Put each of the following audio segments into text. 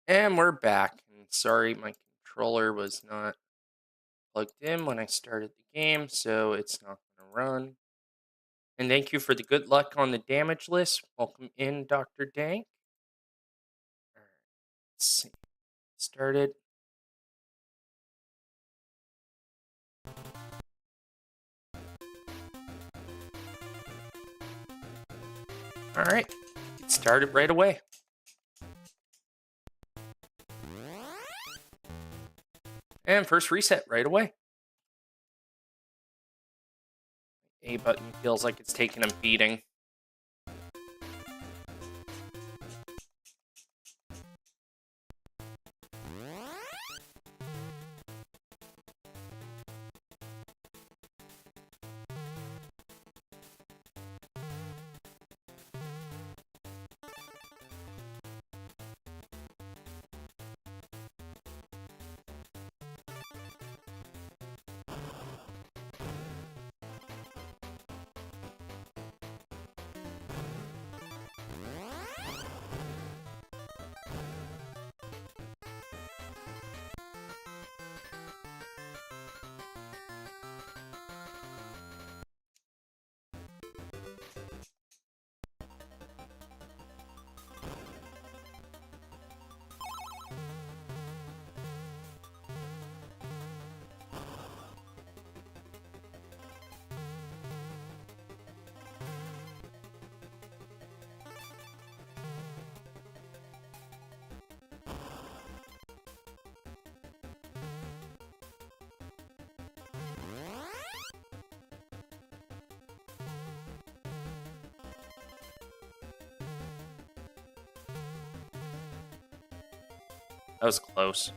And we're back. And sorry, my controller was not plugged in when I started the game, so it's not going to run. And thank you for the good luck on the damage list. Welcome in, Dr. Dank. All right, let's see. Started. All right, get started right away. And first reset right away. A button feels like it's taking a beating. That was close.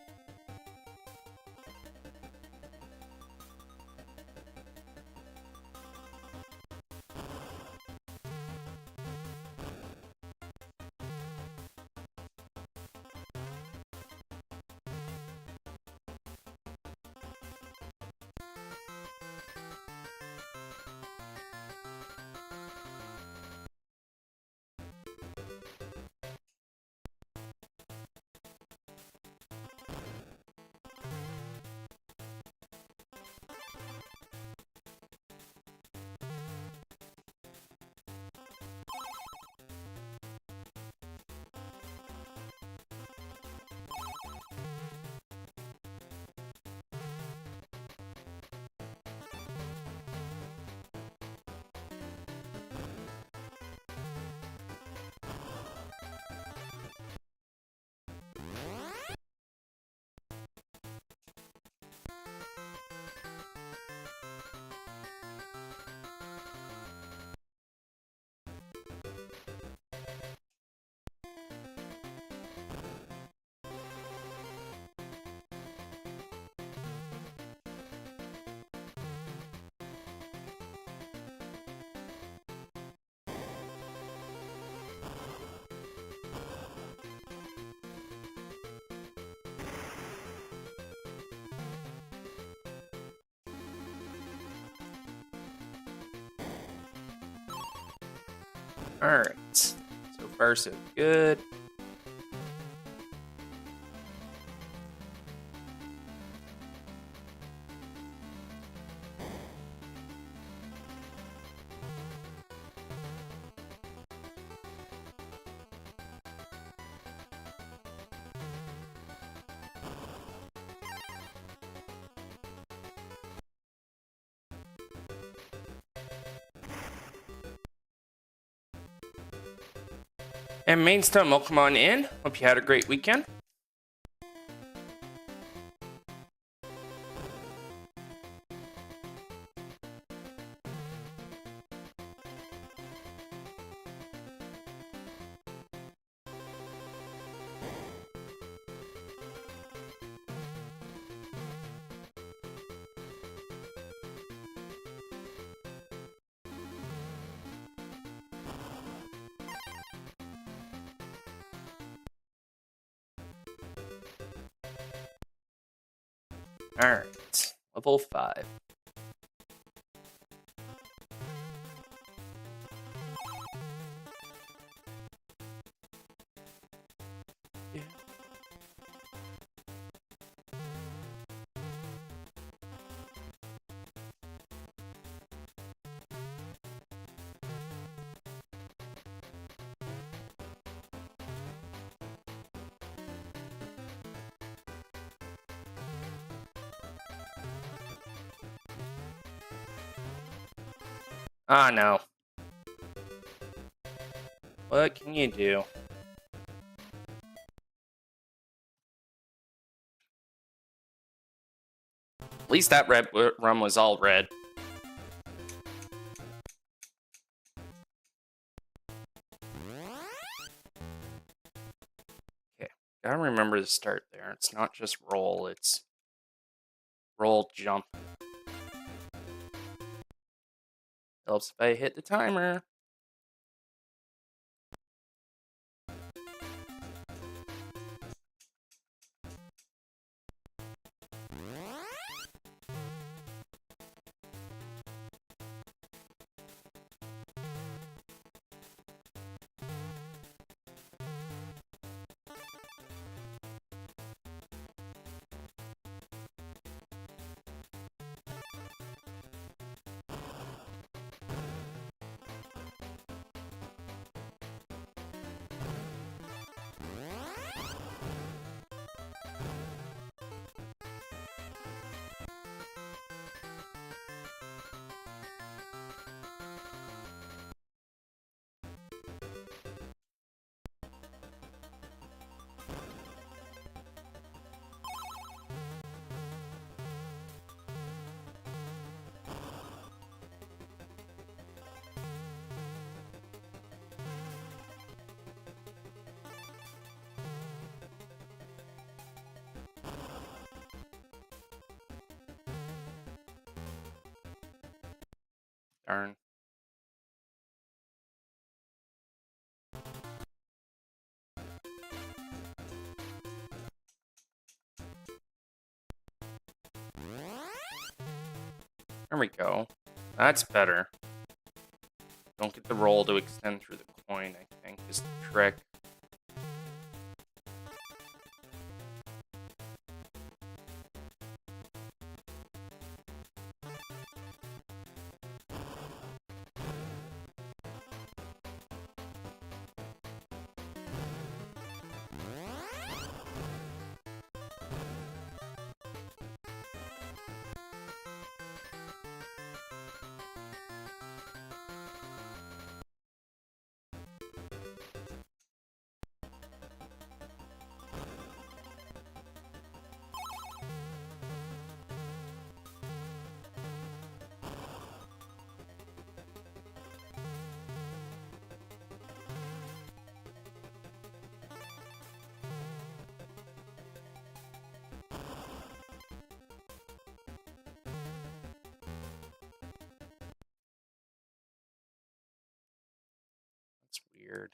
All right. So far, so good. And Mainstone, welcome on in. Hope you had a great weekend. All right, level 5. Ah, no. What can you do? At least that red rum was all red. Okay, gotta remember to start there. It's not just roll, it's roll, jump. Helps if I hit the timer. Darn. There we go. That's better. Don't get the roll to extend through the coin, I think, is the trick. That's weird.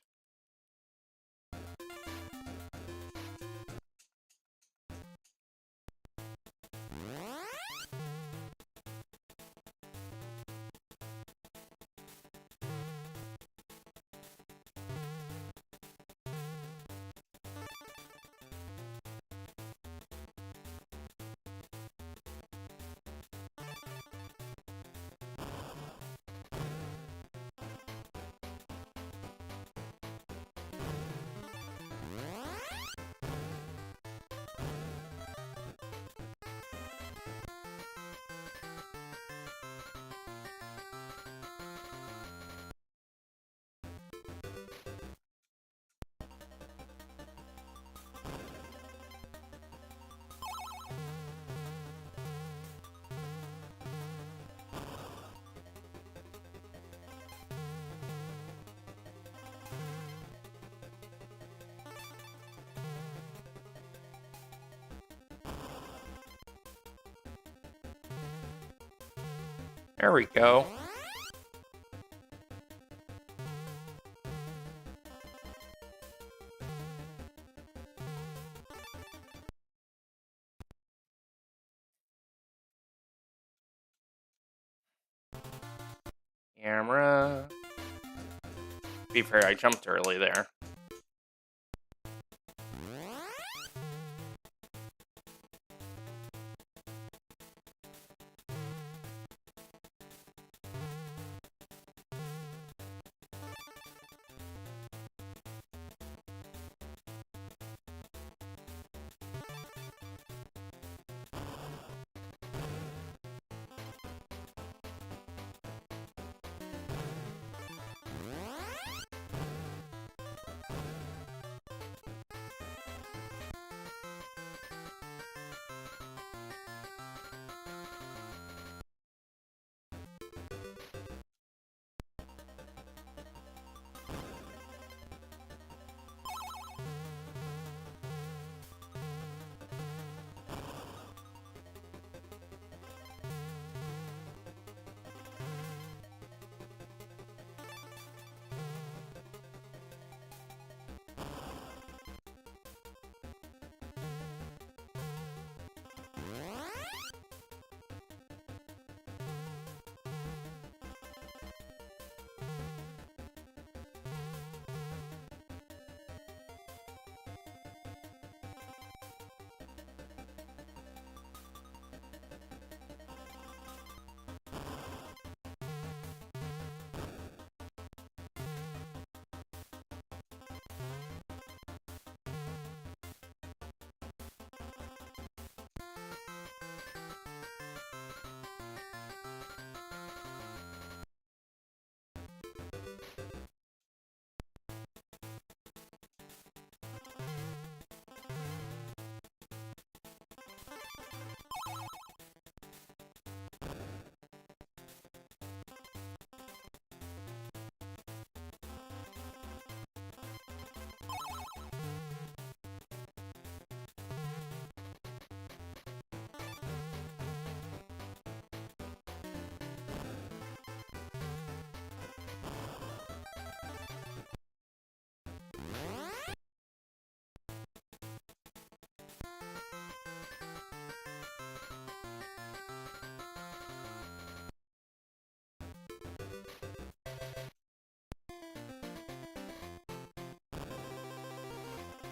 There we go. Camera. To be fair, I jumped early there.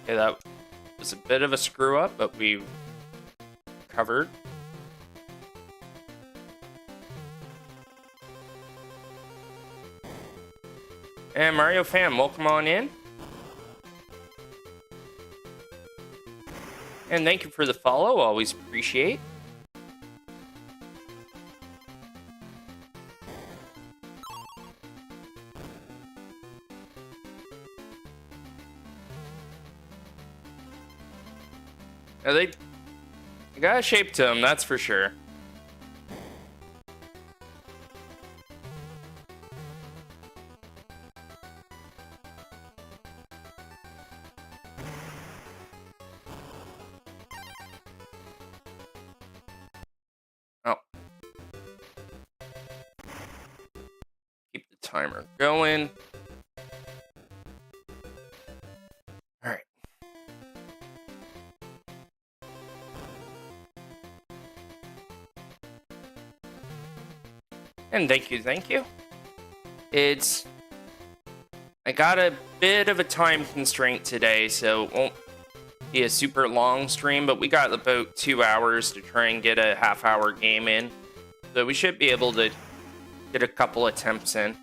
Okay, that was a bit of a screw up, but we covered. And Mario Fam, welcome on in. And thank you for the follow, always appreciate. Now they got a shape to them, that's for sure. Oh. Keep the timer going. Alright. And thank you, thank you. I got a bit of a time constraint today, so it won't be a super long stream, but we got about 2 hours to try and get a half-hour game in. So we should be able to get a couple attempts in.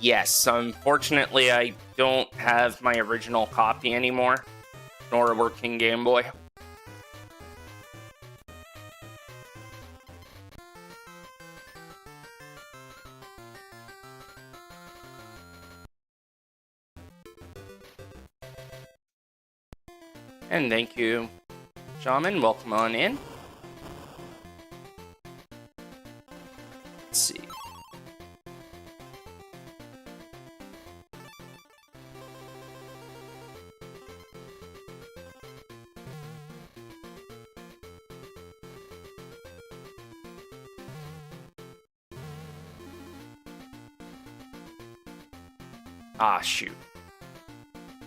Yes. Unfortunately, I don't have my original copy anymore, nor a working Game Boy. And thank you, Shaman. Welcome on in. Let's see. Ah, shoot.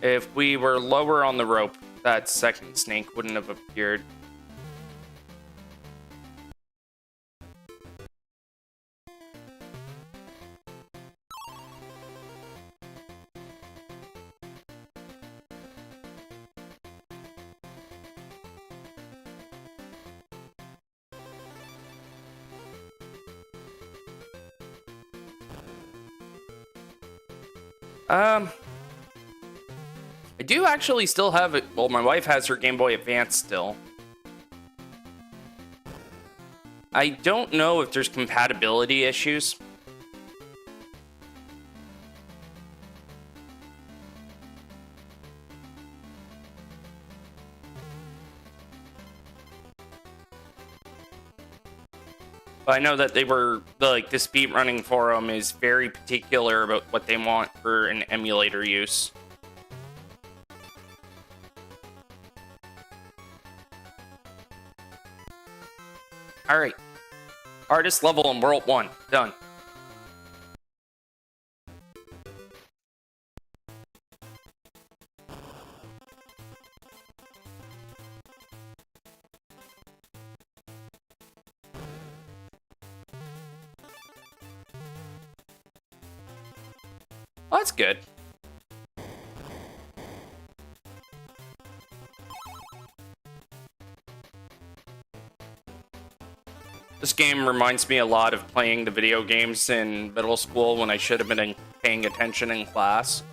If we were lower on the rope, that second snake wouldn't have appeared. I do actually still have it. Well, my wife has her Game Boy Advance still. I don't know if there's compatibility issues. But I know that they were, the speedrunning forum is very particular about what they want for an emulator use. Alright. Artist level in World 1. Done. Well, that's good. This game reminds me a lot of playing the video games in middle school when I should have been paying attention in class.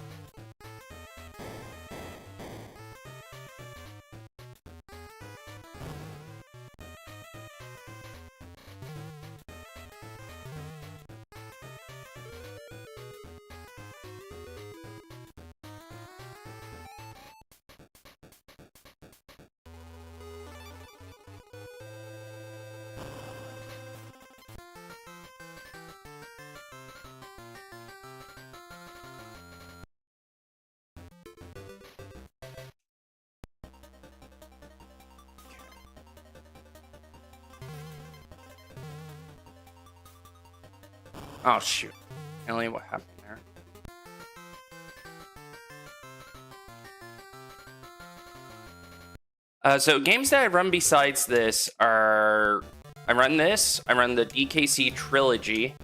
Oh, shoot. Ellie, what happened there? So games that I run besides this are... I run this. I run the DKC Trilogy.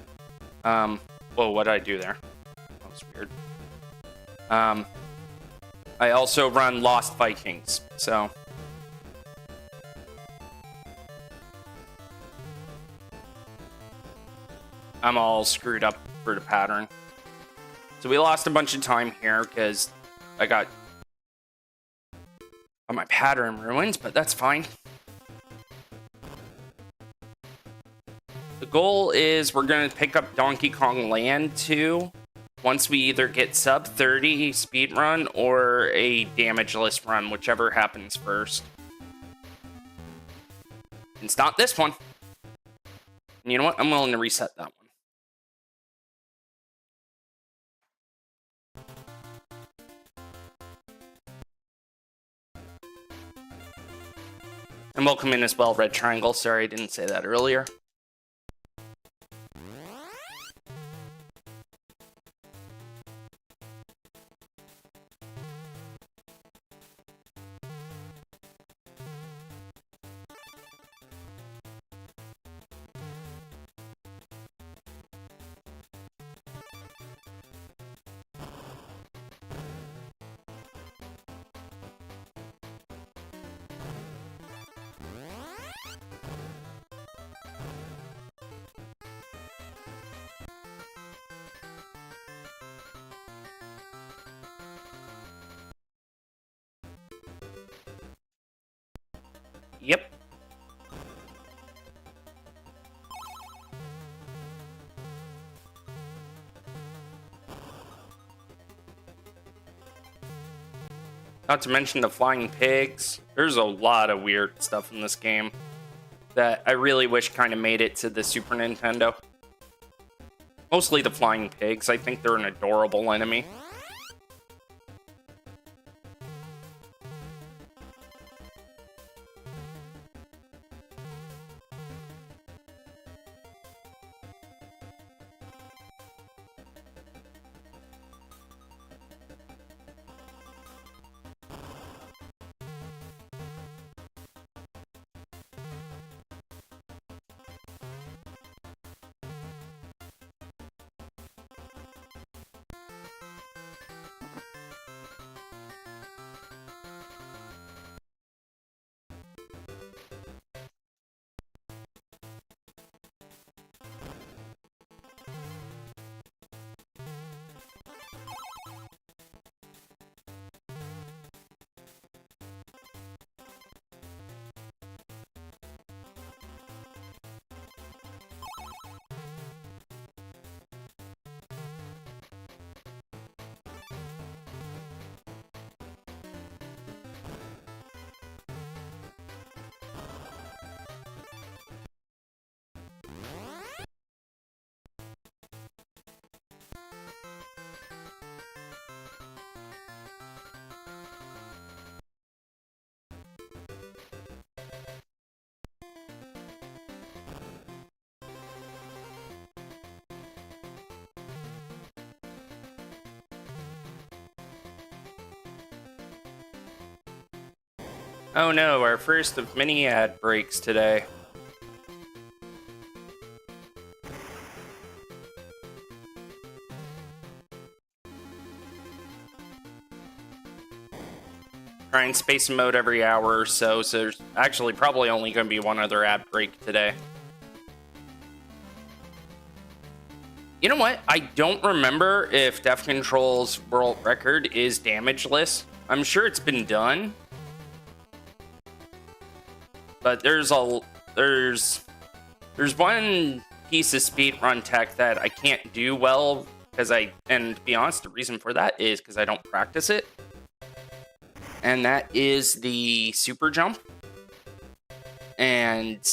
Whoa, what did I do there? That was weird. I also run Lost Vikings, so... I'm all screwed up for the pattern. So we lost a bunch of time here because I got my pattern ruined, but that's fine. The goal is we're going to pick up Donkey Kong Land 2 once we either get sub 30 speed run or a damageless run, whichever happens first. It's not this one. And you know what? I'm willing to reset that one. And welcome in as well, Red Triangle. Sorry I didn't say that earlier. Yep. Not to mention the flying pigs. There's a lot of weird stuff in this game that I really wish kind of made it to the Super Nintendo. Mostly the flying pigs. I think they're an adorable enemy. Oh no, our first of many ad breaks today. Try and space mode every hour or so, so there's actually probably only going to be one other ad break today. You know what? I don't remember if Def Control's world record is damageless. I'm sure it's been done. But there's one piece of speedrun tech that I can't do well because and to be honest, the reason for that is because I don't practice it. And that is the super jump. And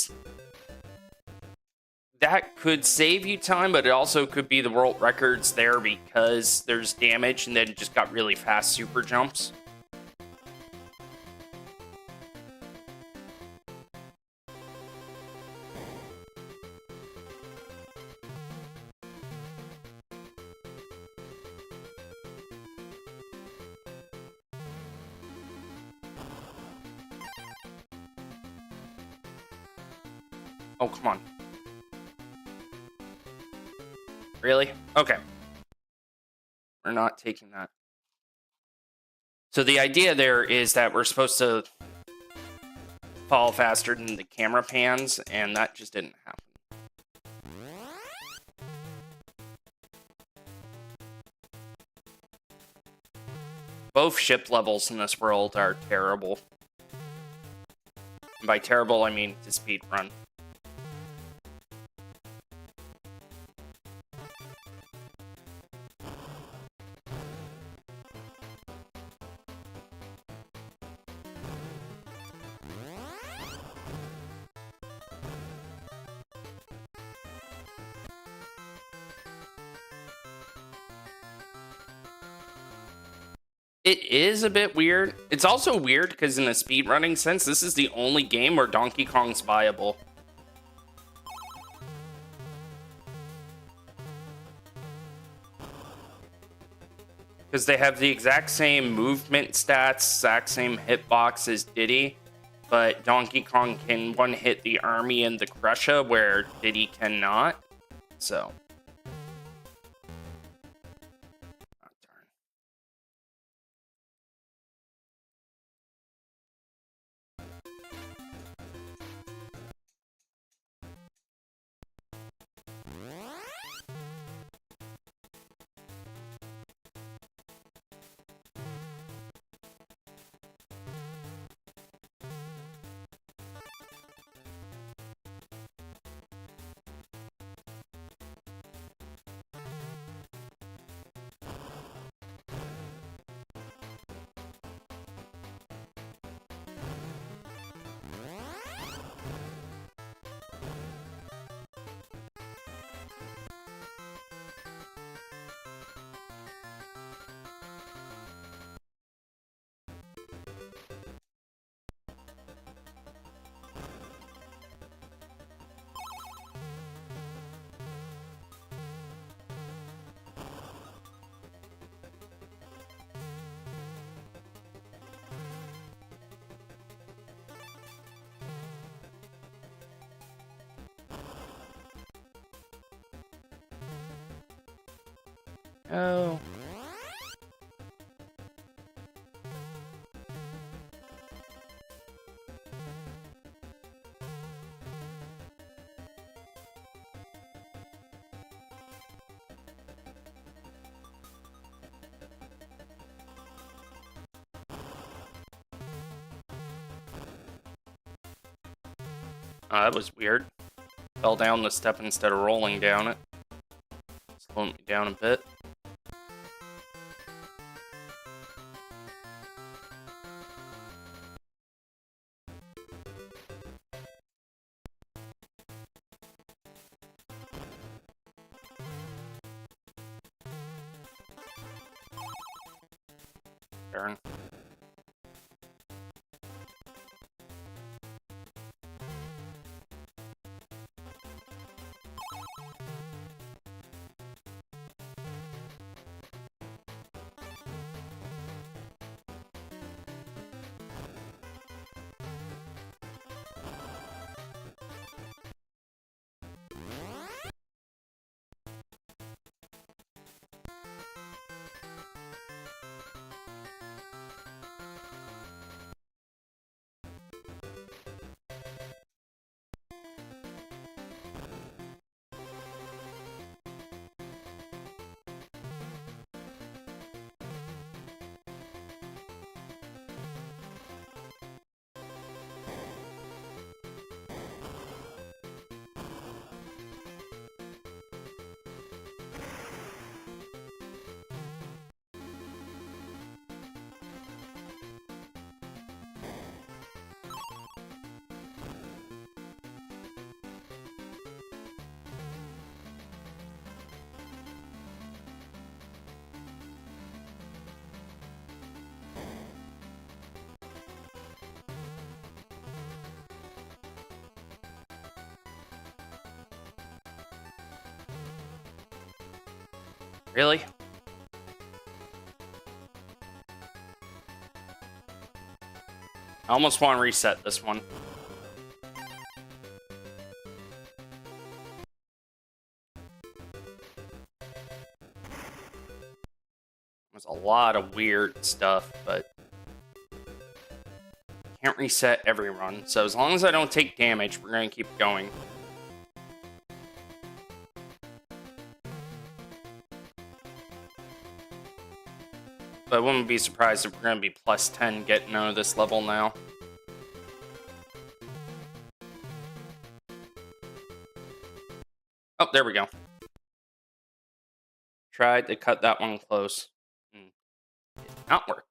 that could save you time, but it also could be the world records there because there's damage and then it just got really fast super jumps. Oh, come on. Really? Okay. We're not taking that. So the idea there is that we're supposed to fall faster than the camera pans, and that just didn't happen. Both ship levels in this world are terrible. And by terrible, I mean to speed run. It is a bit weird. It's also weird because in a speedrunning sense, this is the only game where Donkey Kong's viable. Because they have the exact same movement stats, exact same hitbox as Diddy, but Donkey Kong can one-hit the army and the Crusher where Diddy cannot. So... Oh. That was weird. Fell down the step instead of rolling down it. Slowed me down a bit. Darn. Really? I almost want to reset this one. lot of weird stuff, but can't reset every run. So as long as I don't take damage, we're going to keep going. But I wouldn't be surprised if we're going to be plus 10 getting out of this level now. Oh, there we go. Tried to cut that one close. Did not work.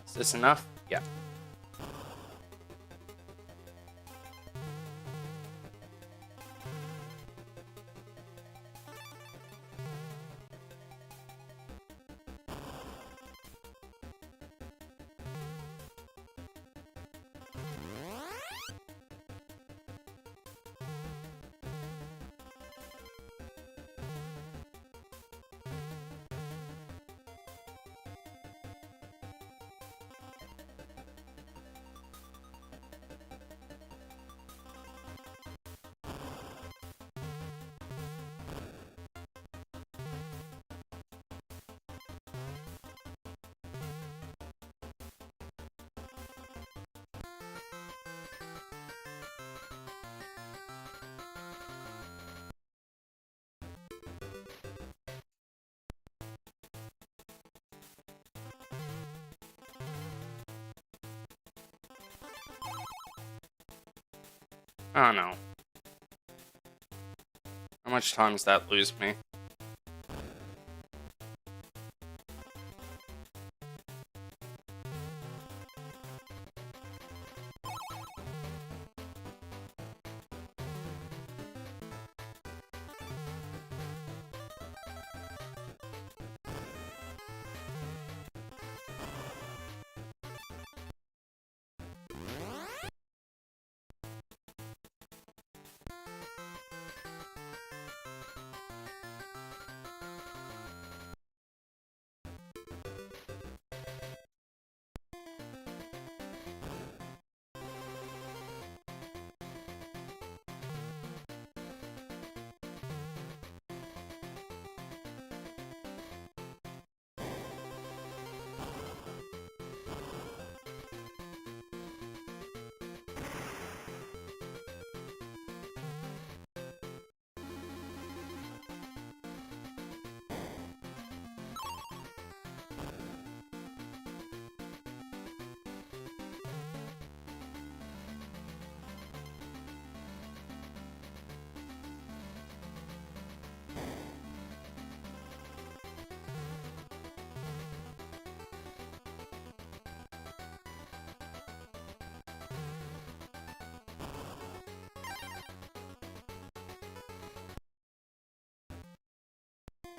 Is this enough? Yeah. Oh no. How much time does that lose me?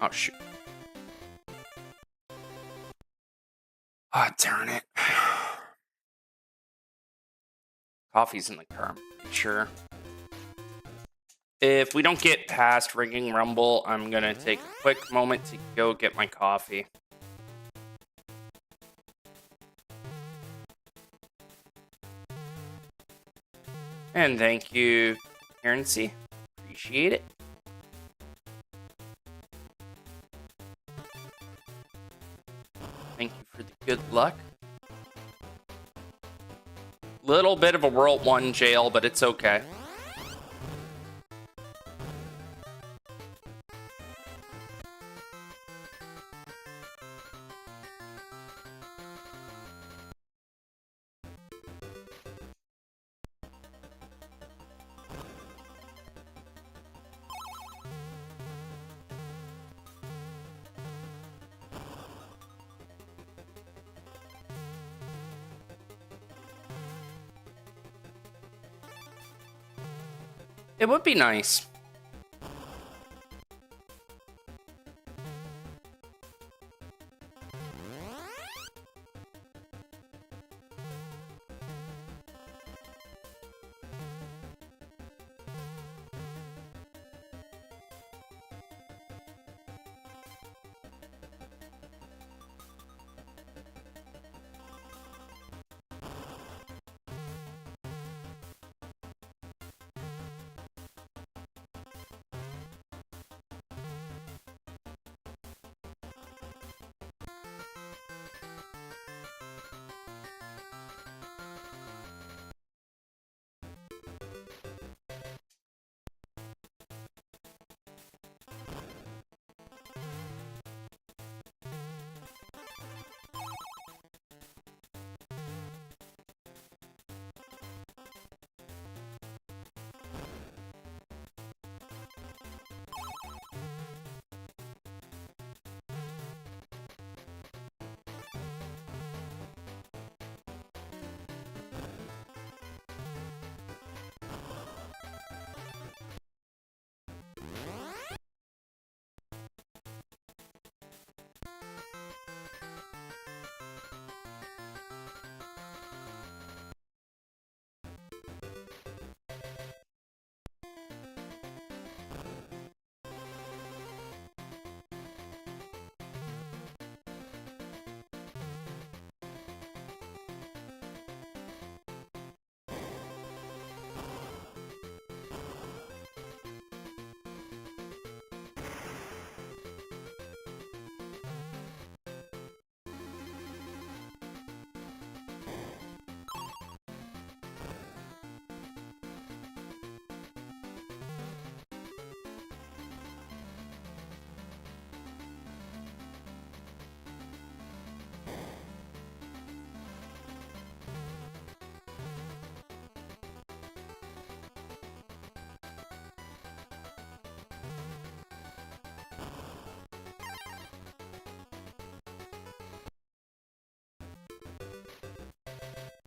Oh, shoot. Oh, darn it. Coffee's in the car, I'm pretty sure. If we don't get past Ringing Rumble, I'm going to take a quick moment to go get my coffee. And thank you, Currency. Appreciate it. Thank you for the good luck. Little bit of a World 1 jail, but it's okay. It would be nice.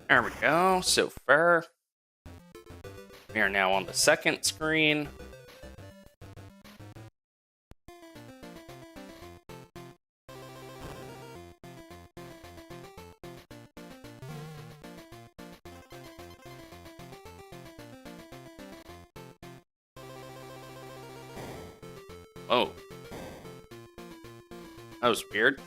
There we go. So far, we are now on the second screen. Oh, that was weird.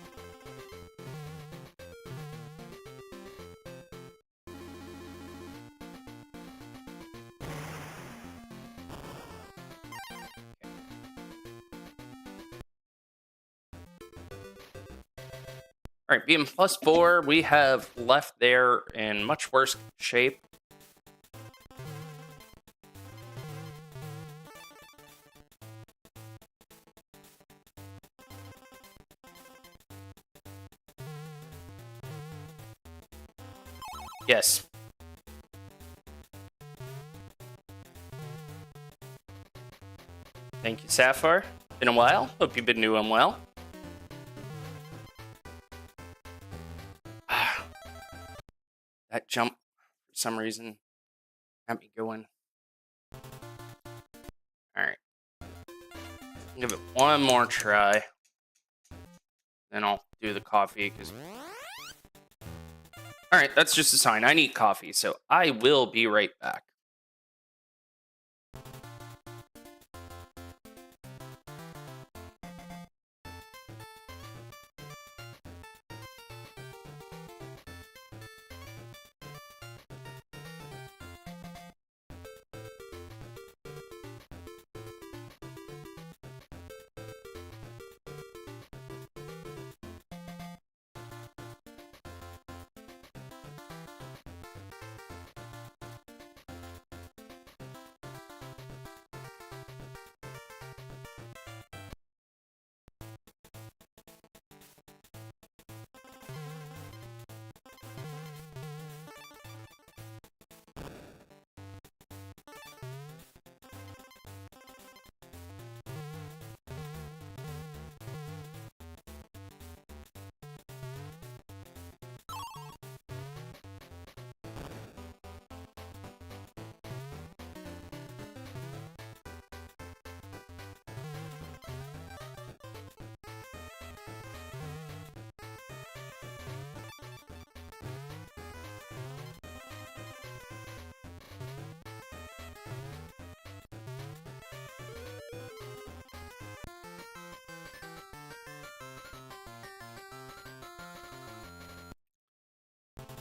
All right, being +4, we have left there in much worse shape. Yes. Thank you, Sapphire. Been a while. Hope you've been doing well. That jump, for some reason, got me going. All right. Give it one more try. Then I'll do the coffee because. All right, that's just a sign. I need coffee, so I will be right back.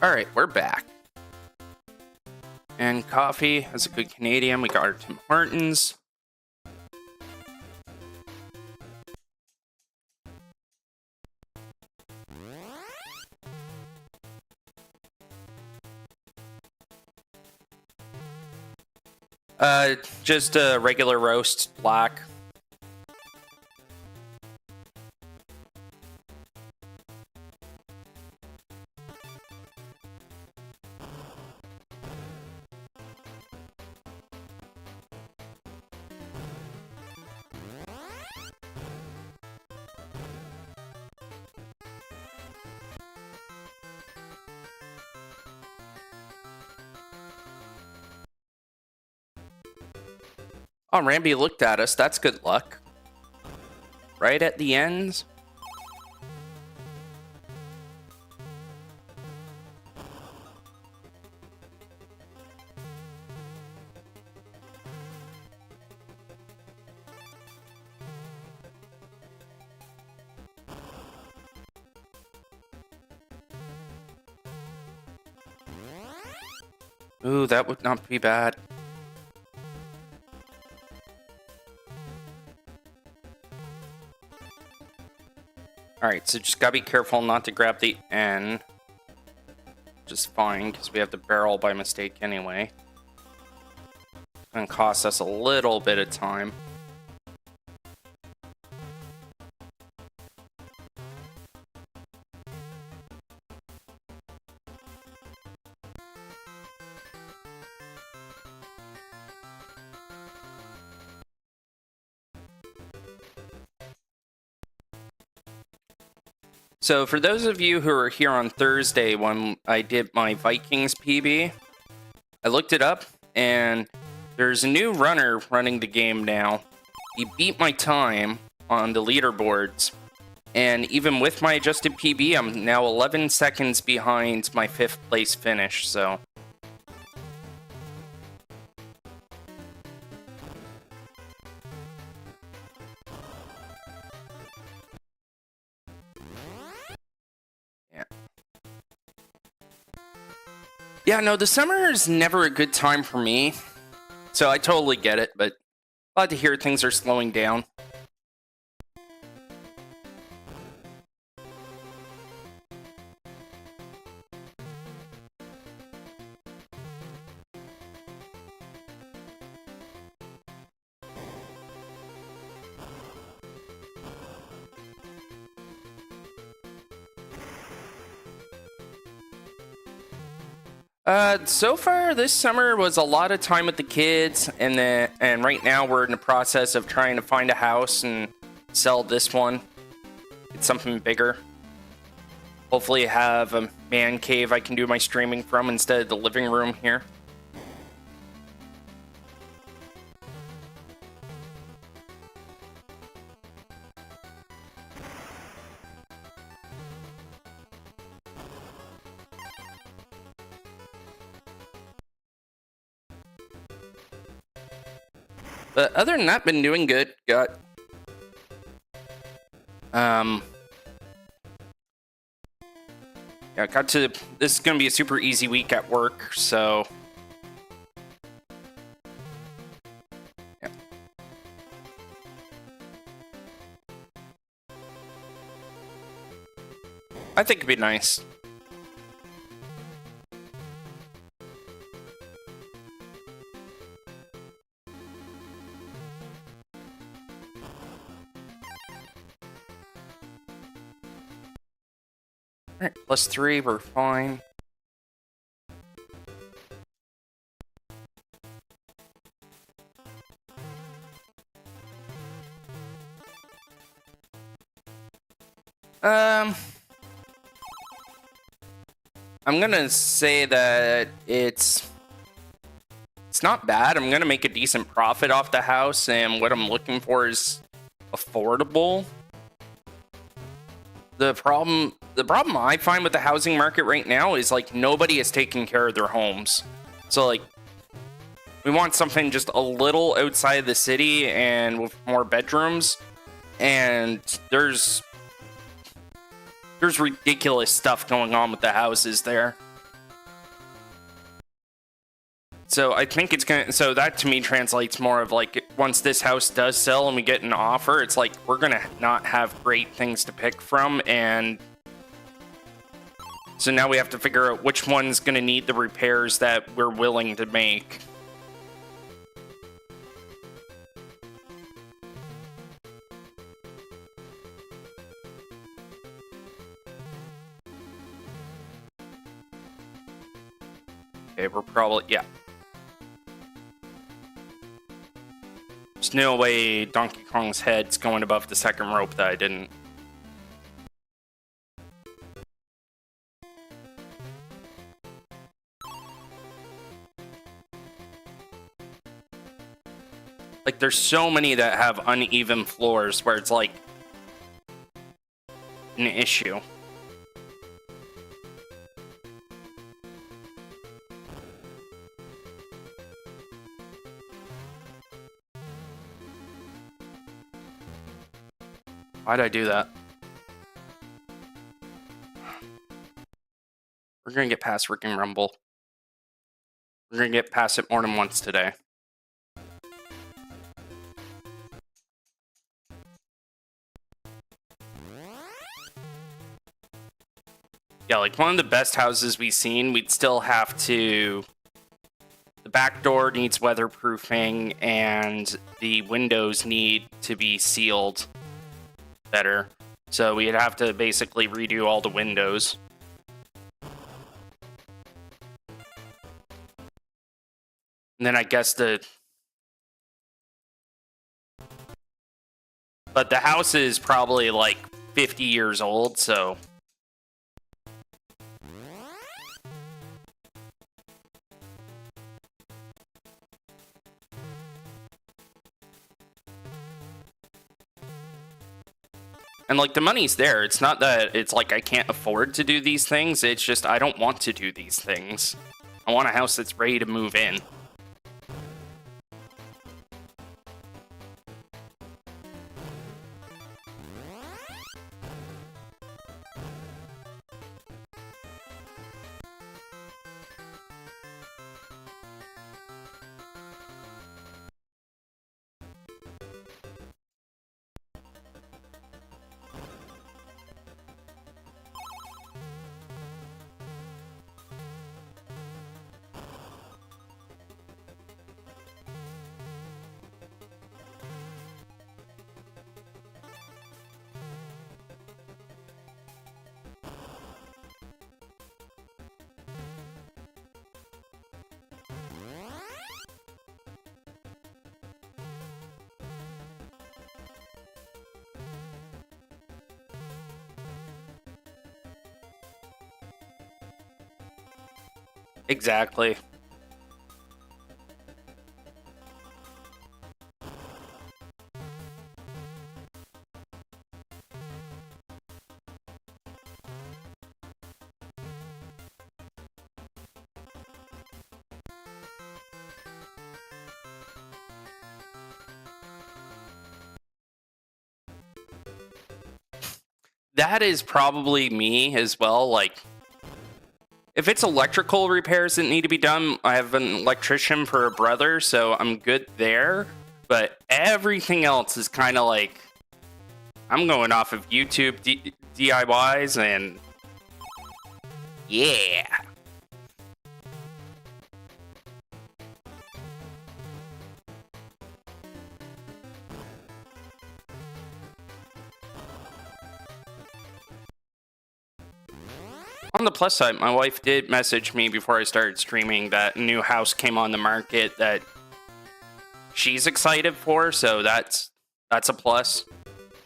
Alright, we're back. And coffee, as a good Canadian, we got our Tim Hortons. Just a regular roast, black. Oh, Ramby looked at us. That's good luck. Right at the end. Ooh, that would not be bad. Alright, so just gotta be careful not to grab the N. Just fine, because we have the barrel by mistake anyway. It's gonna cost us a little bit of time. So for those of you who are here on Thursday when I did my Vikings PB, I looked it up and there's a new runner running the game now. He beat my time on the leaderboards. And even with my adjusted PB, I'm now 11 seconds behind my 5th place finish, so... Yeah, no, the summer is never a good time for me. So I totally get it, but glad to hear things are slowing down. So far this summer was a lot of time with the kids, and right now we're in the process of trying to find a house and sell this one. It's something bigger. Hopefully have a man cave I can do my streaming from instead of the living room here. But other than that, been doing good. Got yeah, got to. This is gonna be a super easy week at work, so yeah. I think it'd be nice. Alright, +3, we're fine. I'm gonna say that it's not bad. I'm gonna make a decent profit off the house, and what I'm looking for is affordable. The problem I find with the housing market right now is like nobody is taking care of their homes. So like we want something just a little outside the city and with more bedrooms, and there's ridiculous stuff going on with the houses there. So I think it's gonna. So that to me translates more of like once this house does sell and we get an offer, it's like we're gonna not have great things to pick from, and so now we have to figure out which one's gonna need the repairs that we're willing to make. Okay, we're probably yeah. There's no way Donkey Kong's head's going above the second rope that I didn't. Like, there's so many that have uneven floors where it's like an issue. Why'd I do that? We're gonna get past Rick and Rumble. We're gonna get past it more than once today. Yeah, like one of the best houses we've seen, we'd still have to... The back door needs weatherproofing, and the windows need to be sealed better. So we'd have to basically redo all the windows. And then I guess the... But the house is probably like 50 years old, so... And, like, the money's there. It's not that it's like I can't afford to do these things. It's just I don't want to do these things. I want a house that's ready to move in. Exactly. That is probably me as well. Like, if it's electrical repairs that need to be done, I have an electrician for a brother, so I'm good there. But everything else is kind of like, I'm going off of YouTube DIYs, and yeah. On the plus side, my wife did message me before I started streaming that a new house came on the market that she's excited for, so that's a plus.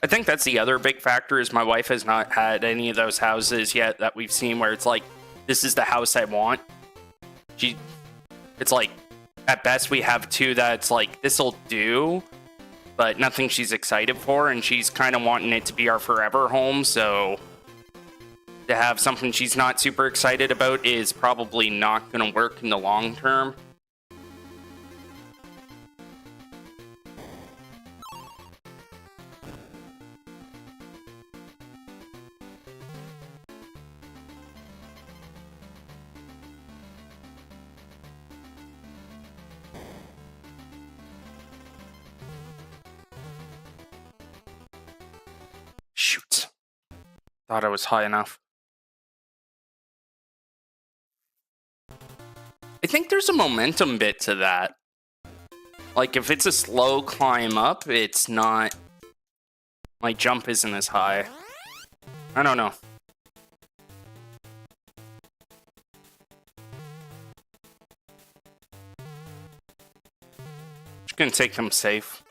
I think that's the other big factor is my wife has not had any of those houses yet that we've seen where it's like, this is the house I want. It's like, at best we have two that's like, this'll do, but nothing she's excited for, and she's kind of wanting it to be our forever home, so to have something she's not super excited about is probably not going to work in the long term. Thought I was high enough. I think there's a momentum bit to that. Like, if it's a slow climb up, it's not... My jump isn't as high. I don't know. Just gonna take them safe.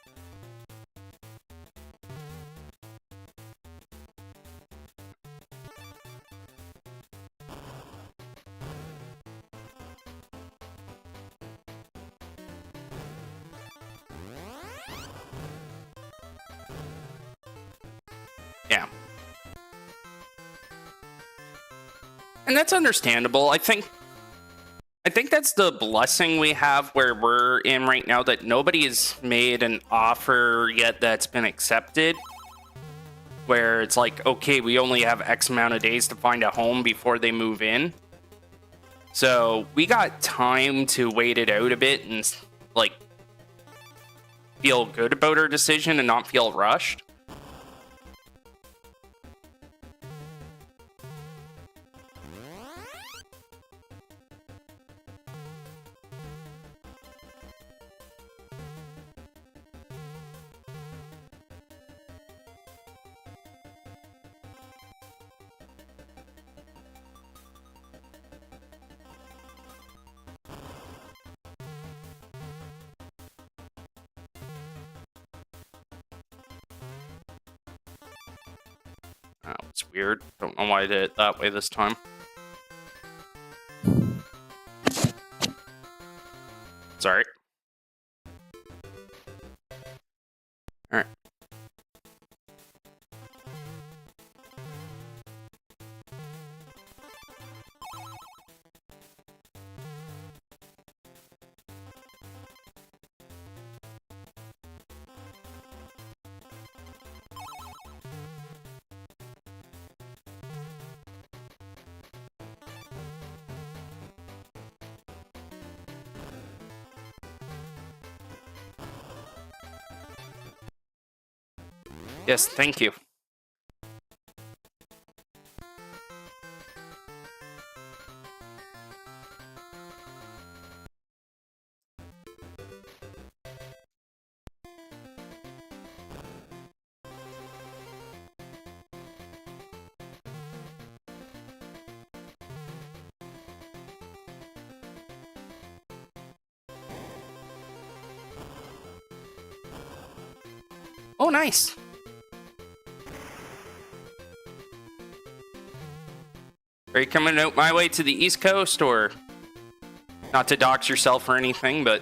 Yeah. And that's understandable. I think that's the blessing we have where we're in right now, that nobody has made an offer yet that's been accepted. Where it's like, okay, we only have X amount of days to find a home before they move in. So we got time to wait it out a bit and like feel good about our decision and not feel rushed. Oh, it's weird. Don't know why I did it that way this time. Sorry. Alright. Yes, thank you. Oh, nice. Are you coming out my way to the East Coast, or not to dox yourself or anything, but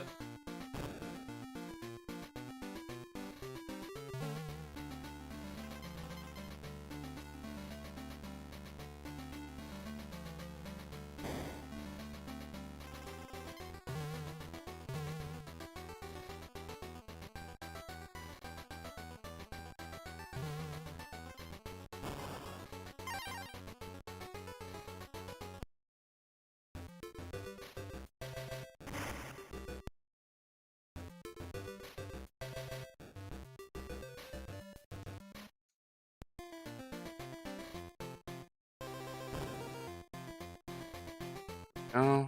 oh.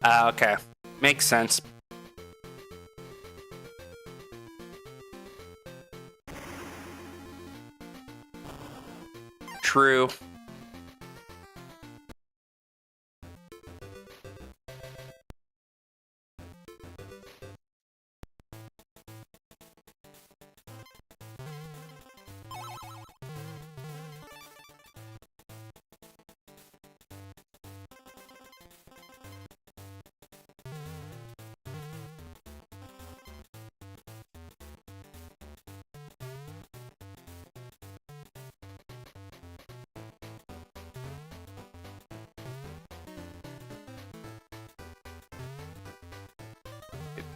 Okay. Makes sense. True.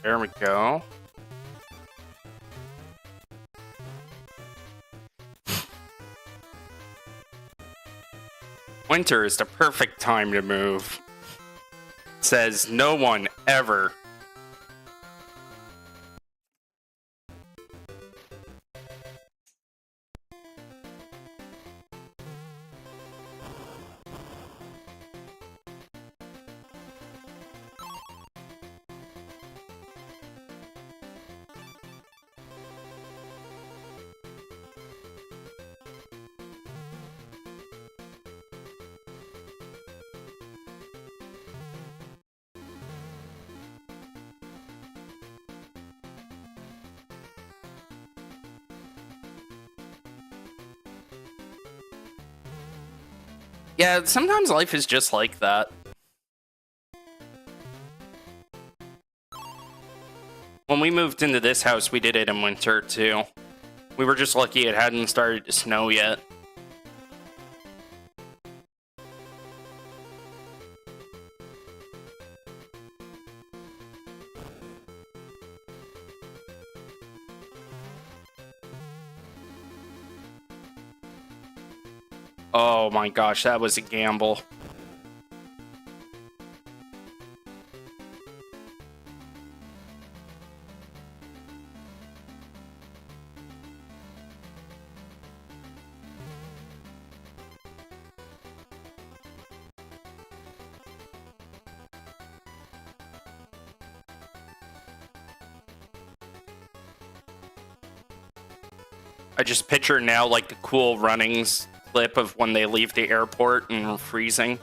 There we go. Winter is the perfect time to move. says no one ever. Yeah, sometimes life is just like that. When we moved into this house, we did it in winter, too. We were just lucky it hadn't started to snow yet. Oh my gosh, that was a gamble. I just picture now like the Cool Runnings clip of when they leave the airport and freezing.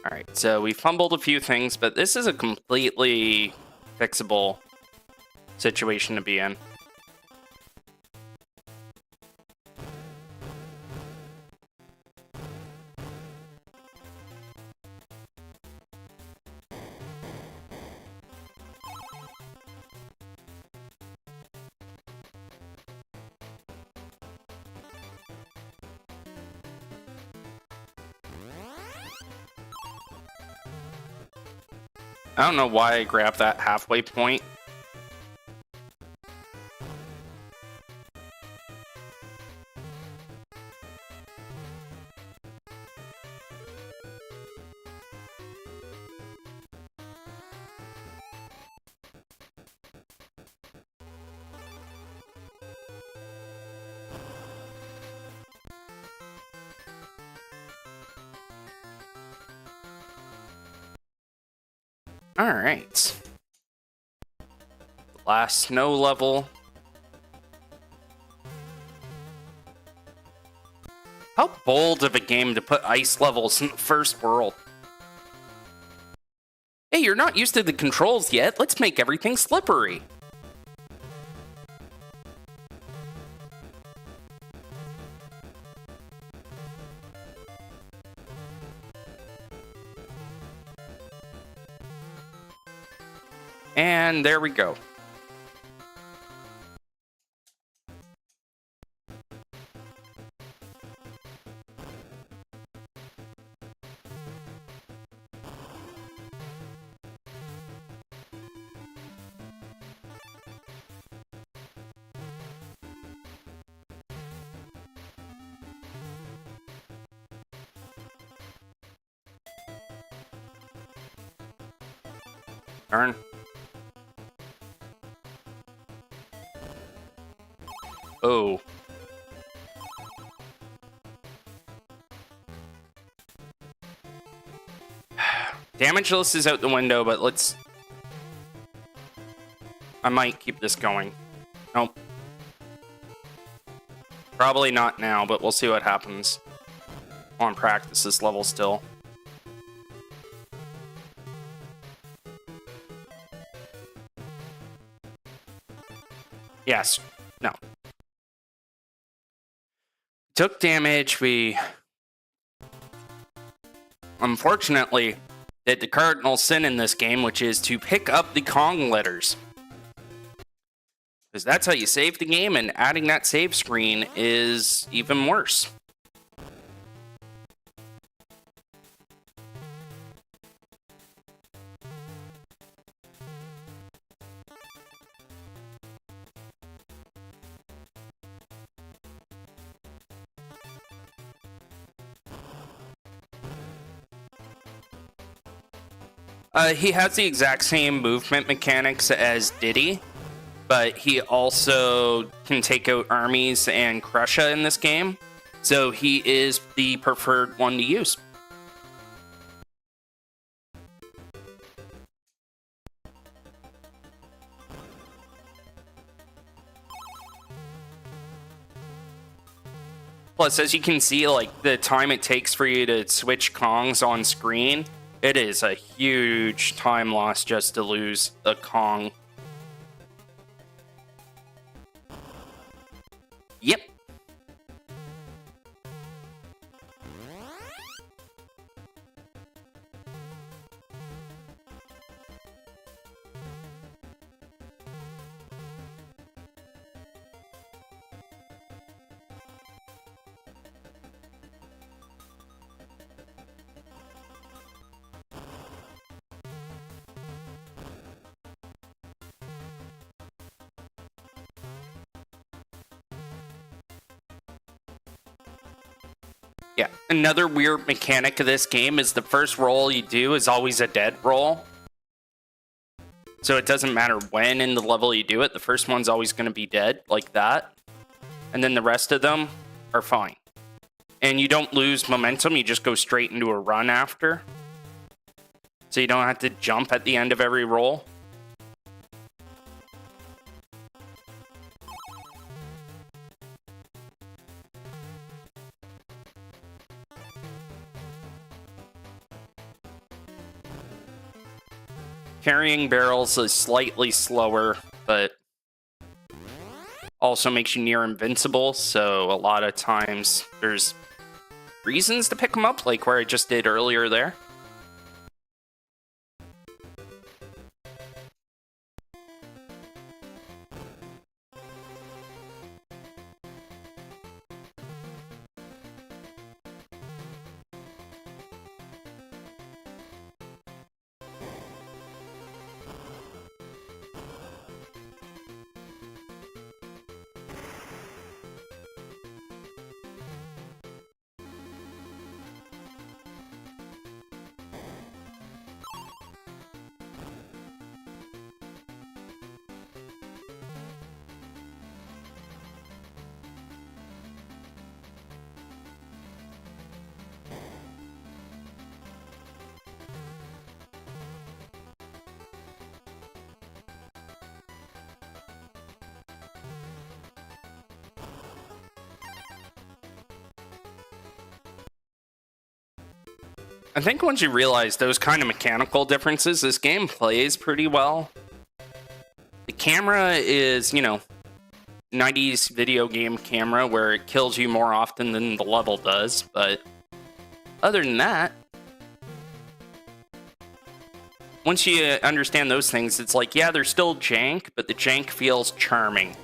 Alright, so we fumbled a few things, but this is a completely fixable situation to be in. I don't know why I grabbed that halfway point. Alright. Last snow level. How bold of a game to put ice levels in the first world. Hey, you're not used to the controls yet. Let's make everything slippery. And there we go. Darn. Oh. Damageless is out the window, but let's... I might keep this going. Nope. Probably not now, but we'll see what happens. I want to practice this level still. Yes. No. Took damage. We unfortunately did the cardinal sin in this game, which is to pick up the Kong letters. Because that's how you save the game, and adding that save screen is even worse. He has the exact same movement mechanics as Diddy, but he also can take out armies and Crusha in this game. So he is the preferred one to use. Plus, as you can see, like the time it takes for you to switch Kongs on screen, it is a huge time loss just to lose a Kong. Yep. Yeah, another weird mechanic of this game is the first roll you do is always a dead roll. So it doesn't matter when in the level you do it, the first one's always going to be dead, like that. And then the rest of them are fine. And you don't lose momentum, you just go straight into a run after. So you don't have to jump at the end of every roll. Carrying barrels is slightly slower, but also makes you near invincible, so a lot of times there's reasons to pick them up, like where I just did earlier there. I think once you realize those kind of mechanical differences, this game plays pretty well. The camera is, 90s video game camera where it kills you more often than the level does, but other than that, once you understand those things, it's like, yeah, they're still jank, but the jank feels charming.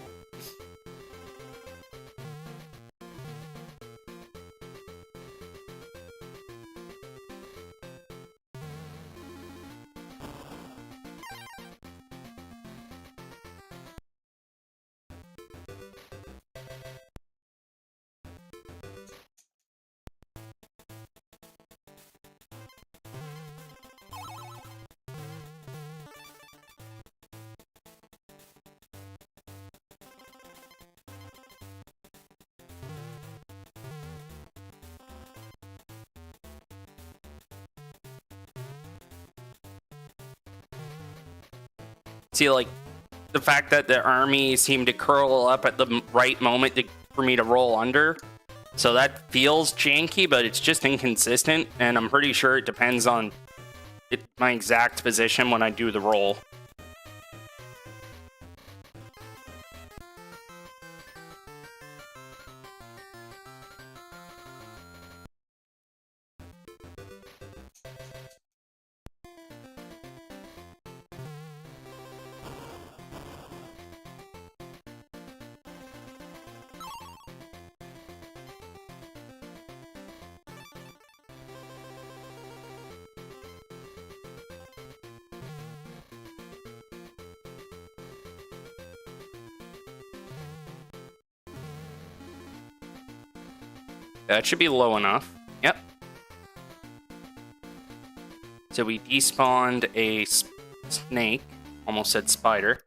See, like, the fact that the army seemed to curl up at the right moment for me to roll under. So that feels janky, but it's just inconsistent, and I'm pretty sure it depends on my exact position when I do the roll. That should be low enough. Yep. So we despawned a snake. Almost said spider.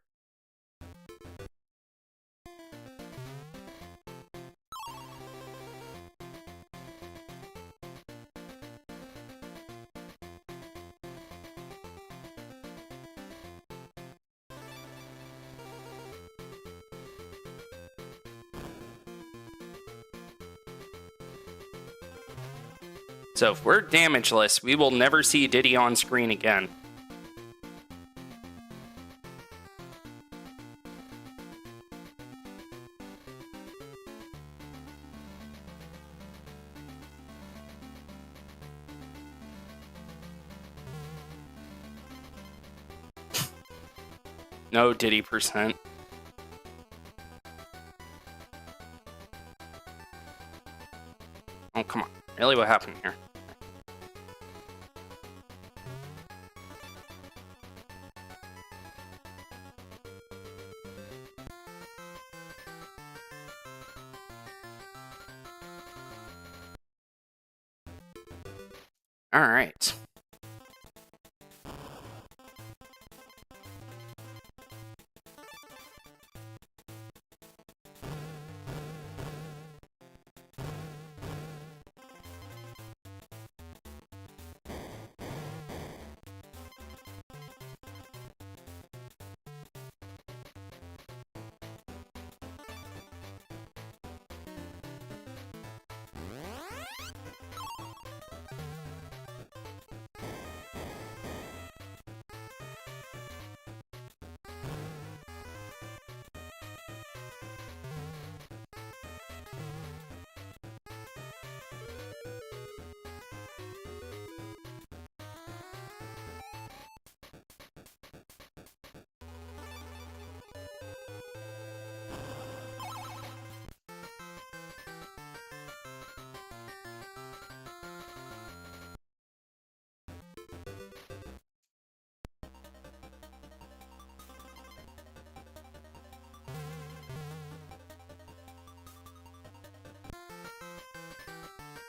So if we're damageless, we will never see Diddy on screen again. No Diddy percent. Oh, come on. Really, what happened here? All right.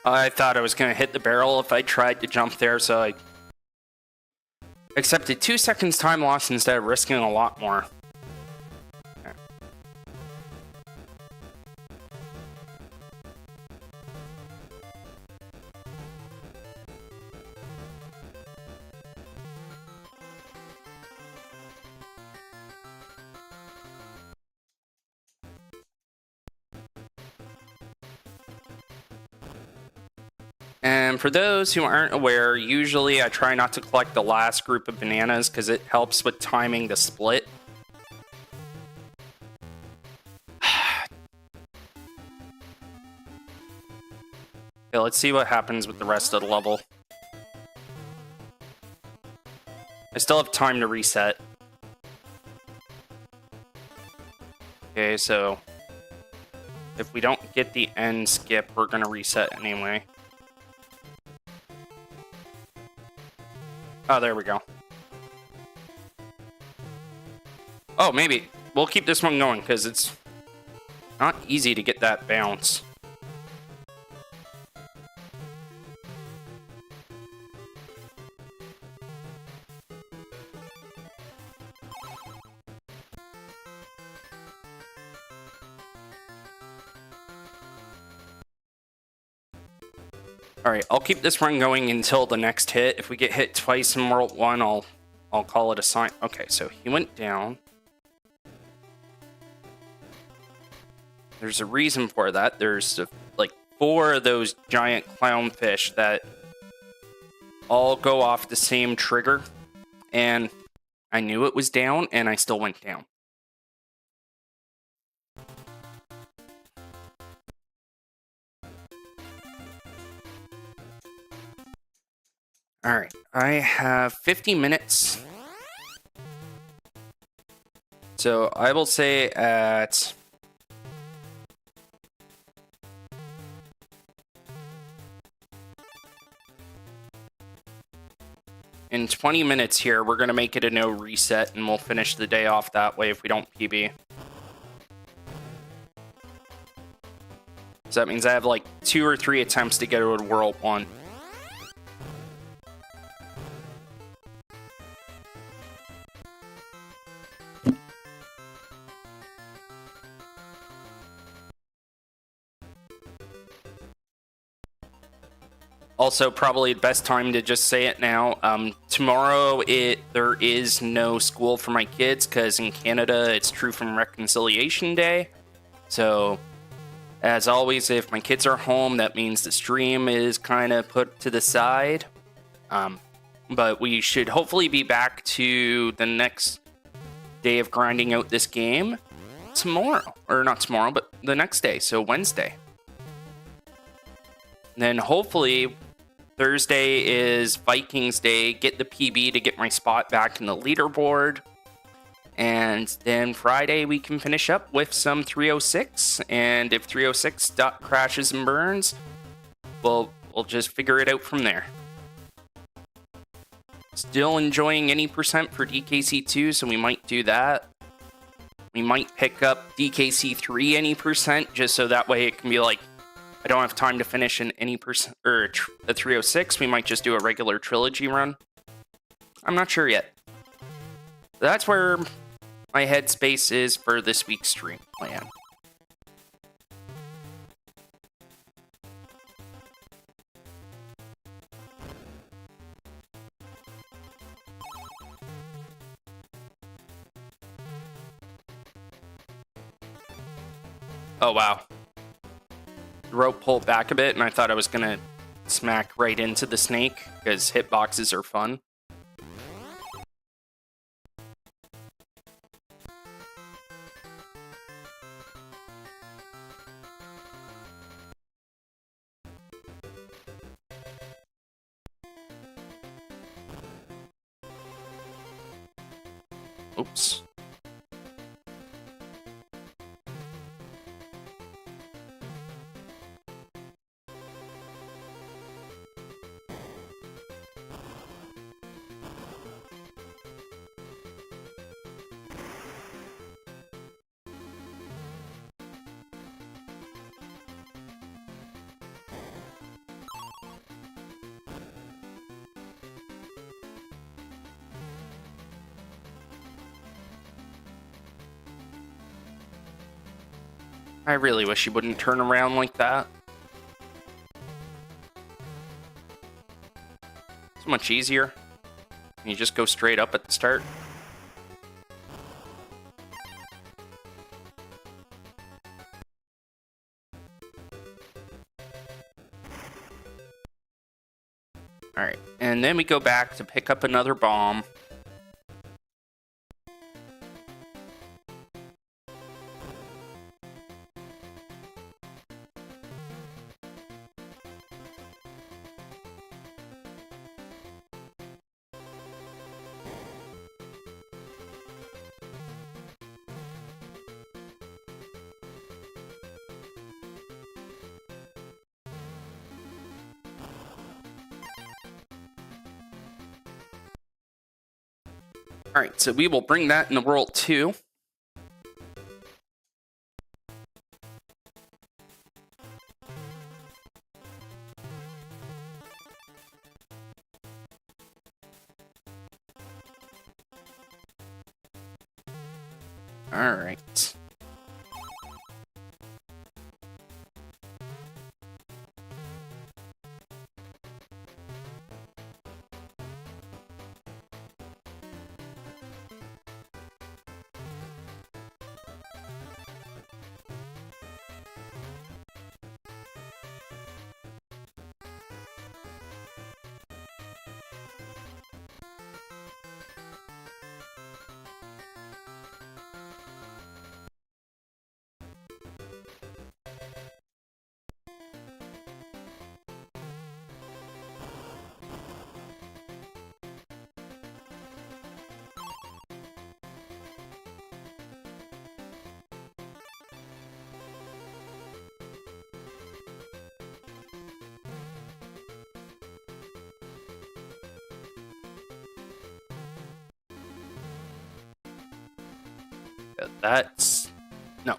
I thought I was going to hit the barrel if I tried to jump there, so I accepted 2 seconds time loss instead of risking a lot more. Okay. And for those who aren't aware, usually I try not to collect the last group of bananas because it helps with timing the split. Okay, let's see what happens with the rest of the level. I still have time to reset. Okay, so if we don't get the end skip, we're going to reset anyway. Oh, there we go. Oh, maybe. We'll keep this one going, because it's not easy to get that bounce. Alright, I'll keep this run going until the next hit. If we get hit twice in World 1, I'll call it a sign. Okay, so he went down. There's a reason for that. There's like 4 of those giant clownfish that all go off the same trigger. And I knew it was down, and I still went down. Alright, I have 50 minutes. So I will say at... in 20 minutes here, we're going to make it a no reset, and we'll finish the day off that way if we don't PB. So that means I have like 2 or 3 attempts to get to World 1. Also, probably the best time to just say it now. Tomorrow, there is no school for my kids because in Canada it's True from Reconciliation Day. So, as always, if my kids are home, that means the stream is kind of put to the side. But we should hopefully be back to the next day of grinding out this game tomorrow, or not tomorrow, but the next day, so Wednesday. And then hopefully Thursday is Vikings Day, get the PB to get my spot back in the leaderboard. And then Friday we can finish up with some 306, and if 306 crashes and burns, we'll just figure it out from there. Still enjoying any percent for DKC2, so we might do that. We might pick up DKC3 any percent, just so that way it can be like, I don't have time to finish in any percent, or a 306. We might just do a regular trilogy run. I'm not sure yet. That's where my headspace is for this week's stream plan. Oh, wow. The rope pulled back a bit, and I thought I was going to smack right into the snake, because hitboxes are fun. Oops. I really wish you wouldn't turn around like that. It's much easier. You just go straight up at the start. Alright, and then we go back to pick up another bomb. Alright, so we will bring that into World 2. Alright. That's... no.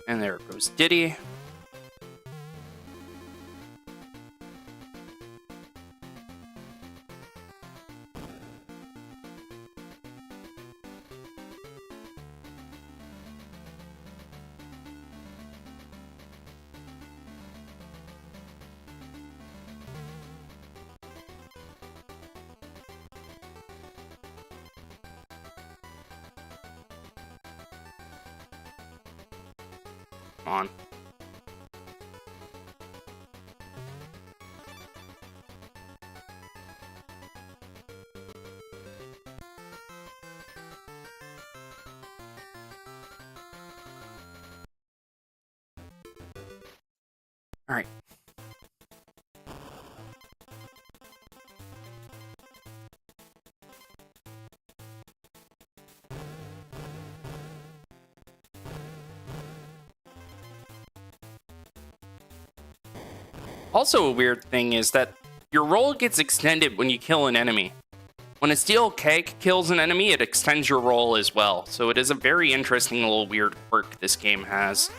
And there goes Diddy. On. All right. Also, a weird thing is that your roll gets extended when you kill an enemy. When a steel keg kills an enemy, it extends your roll as well. So it is a very interesting little weird quirk this game has.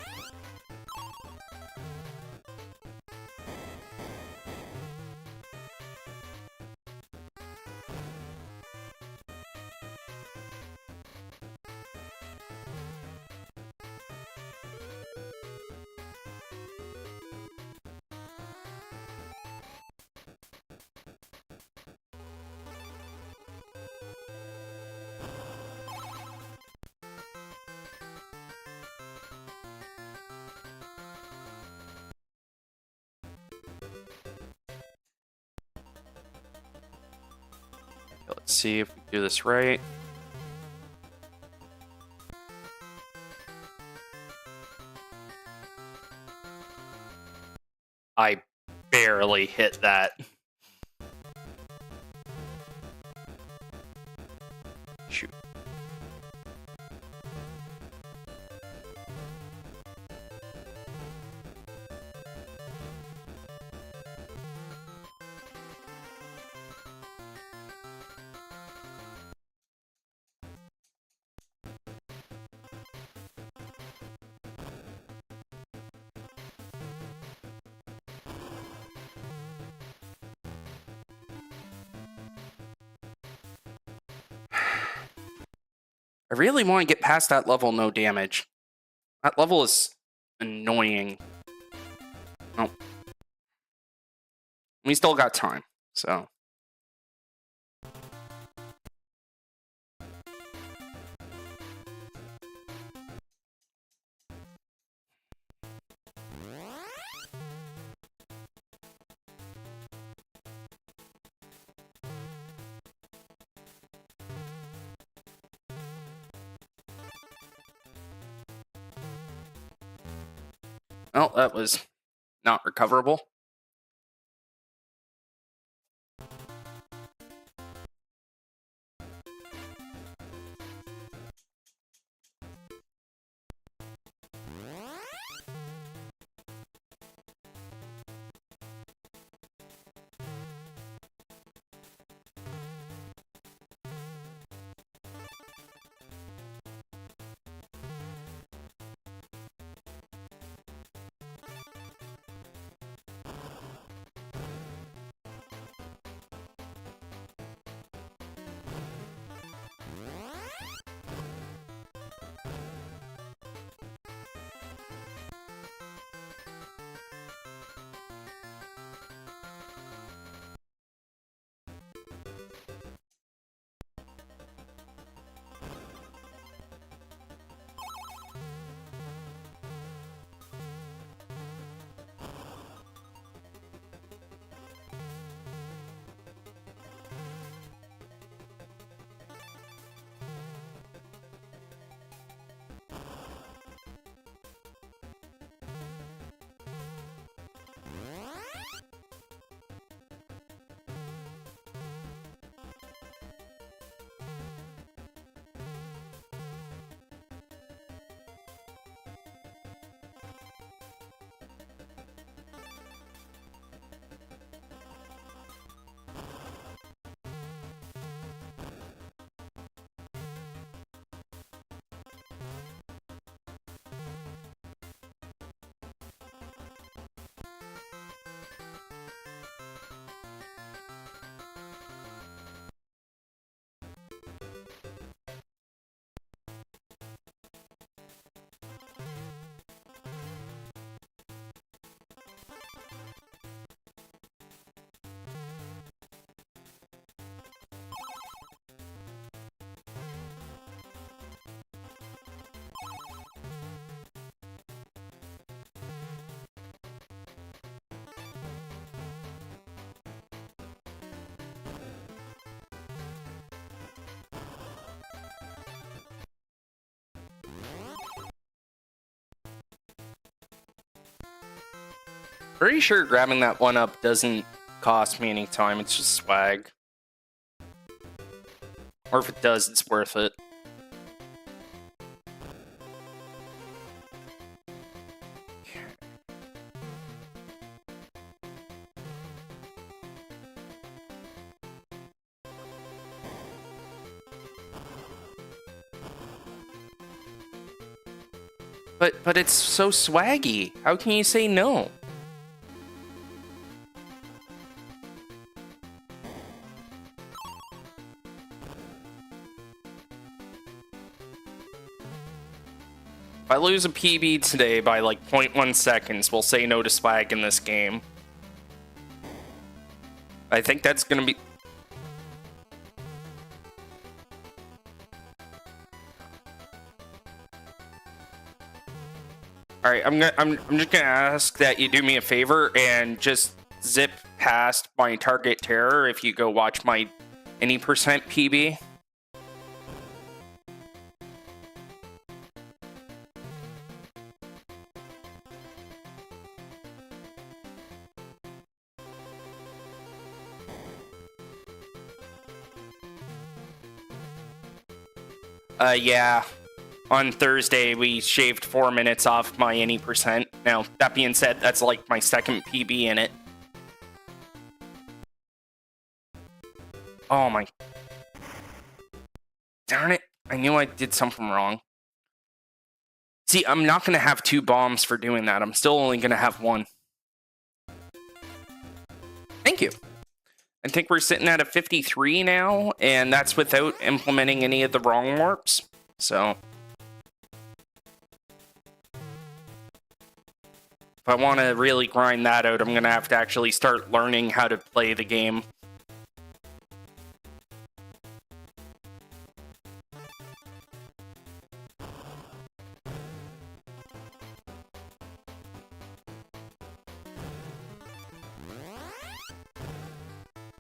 Let's see if we do this right. I barely hit that. Shoot. I really want to get past that level, no damage. That level is annoying. Oh. We still got time, so. Well, that was not recoverable. Pretty sure grabbing that 1-up doesn't cost me any time. It's just swag. Or if it does, it's worth it. But it's so swaggy. How can you say no? If I lose a PB today by like 0.1 seconds, we'll say no to swag in this game. I think that's gonna be... Alright, I'm just gonna ask that you do me a favor and just zip past my target terror if you go watch my any percent PB. Yeah. On Thursday, we shaved 4 minutes off my any percent. Now, that being said, that's like my second PB in it. Oh my... Darn it. I knew I did something wrong. See, I'm not going to have 2 bombs for doing that. I'm still only going to have 1. Thank you. I think we're sitting at a 53 now, and that's without implementing any of the wrong warps. So... if I want to really grind that out, I'm going to have to actually start learning how to play the game.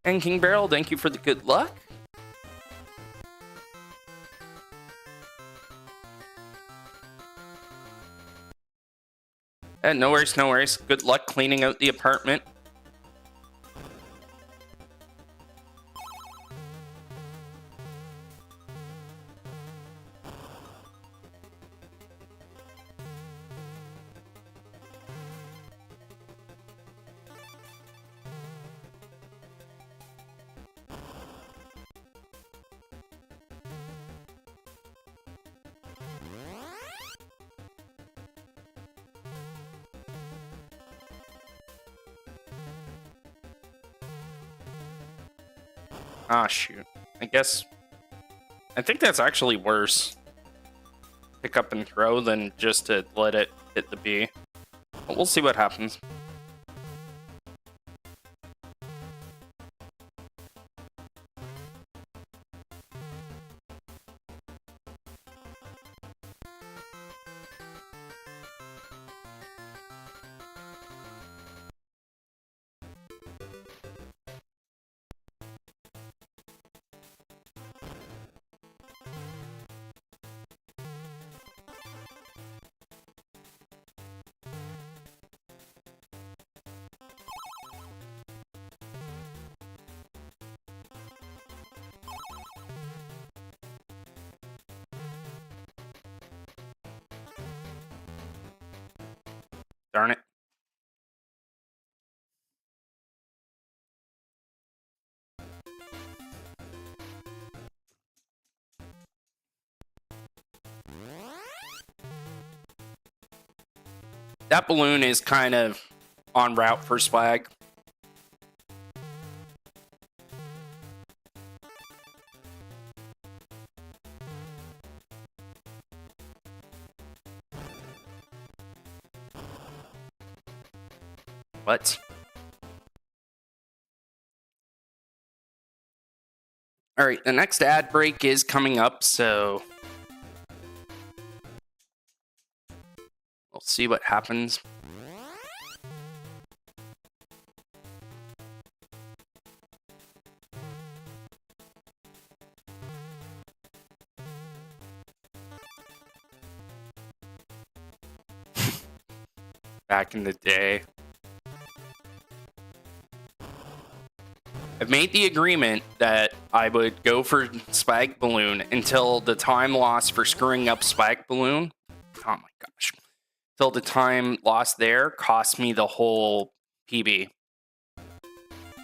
And King Barrel, thank you for the good luck. No worries, no worries. Good luck cleaning out the apartment. Ah, shoot. I think that's actually worse. Pick up and throw than just to let it hit the B. But we'll see what happens. Darn it. That balloon is kind of en route for swag. What? All right, the next ad break is coming up, so we'll see what happens. Back in the day. I've made the agreement that I would go for Spike Balloon until the time lost for screwing up Spike Balloon. Oh my gosh. Till the time lost there cost me the whole PB.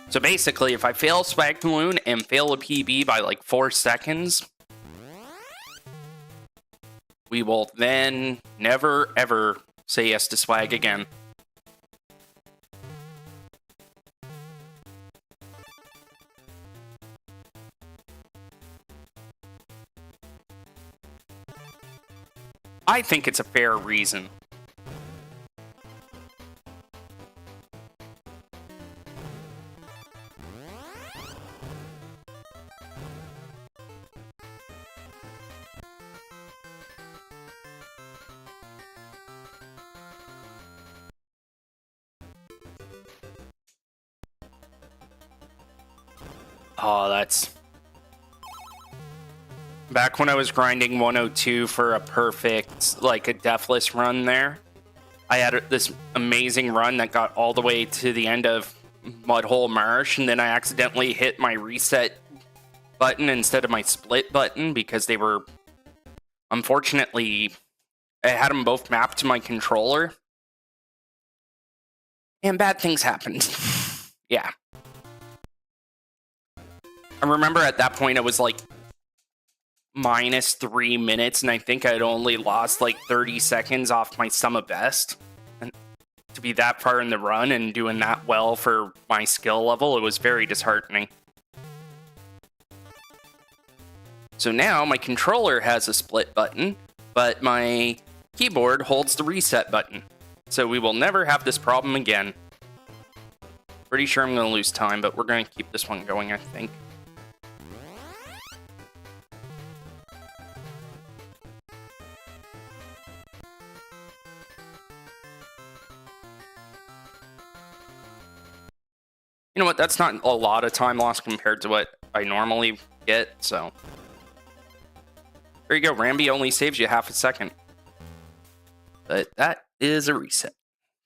So basically, if I fail Spike Balloon and fail a PB by like 4 seconds, we will then never ever say yes to swag again. I think it's a fair reason. Oh, that's... Back when I was grinding 102 for a perfect, like a deathless run there, I had this amazing run that got all the way to the end of Mudhole Marsh, and then I accidentally hit my reset button instead of my split button because they were... Unfortunately, I had them both mapped to my controller. And bad things happened. Yeah. I remember at that point, it was like minus 3 minutes, and I think I'd only lost like 30 seconds off my sum of best. And to be that far in the run and doing that well for my skill level, it was very disheartening. So now my controller has a split button, but my keyboard holds the reset button. So we will never have this problem again. Pretty sure I'm going to lose time, but we're going to keep this one going, I think. You know what? That's not a lot of time lost compared to what I normally get, so... There you go. Rambi only saves you half a second. But that is a reset.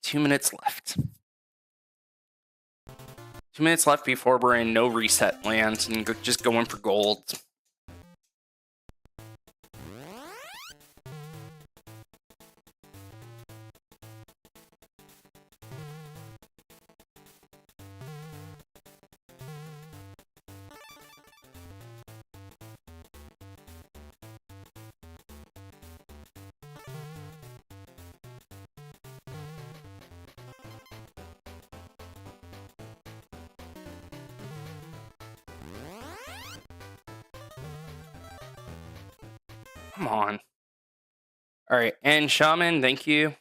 2 minutes left. 2 minutes left before we're in no reset lands and just going for gold. Come on. All right, and Shaman, thank you.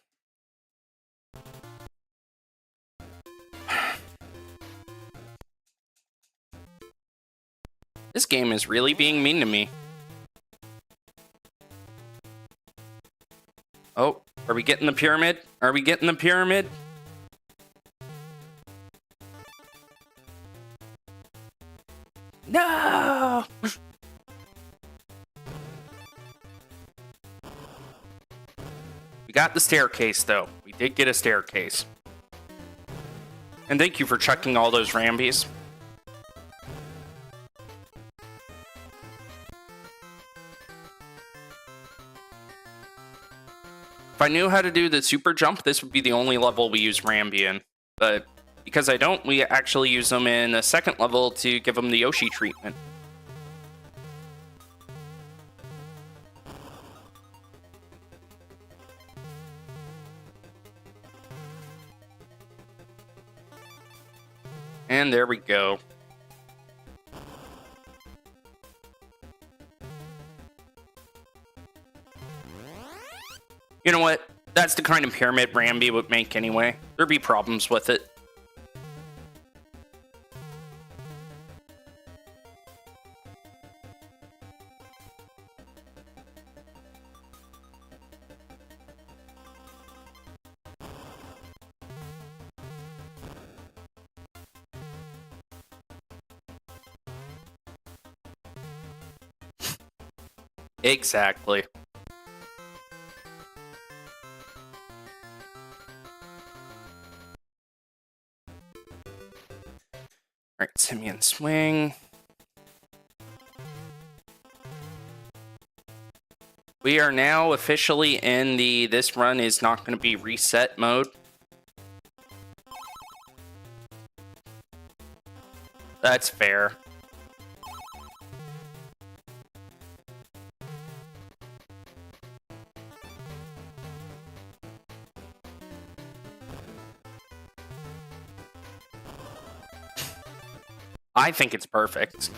This game is really being mean to me. Oh, are we getting the pyramid? Are we getting the pyramid? No! We got the staircase, though. We did get a staircase. And thank you for checking all those Rambies. If I knew how to do the super jump, this would be the only level we use Rambi in. But because I don't, we actually use them in a second level to give them the Yoshi treatment. And there we go. You know what? That's the kind of pyramid Rambi would make anyway. There'd be problems with it. Exactly. Alright, Simian swing. We are now officially in the this run is not going to be reset mode. That's fair. I think it's perfect.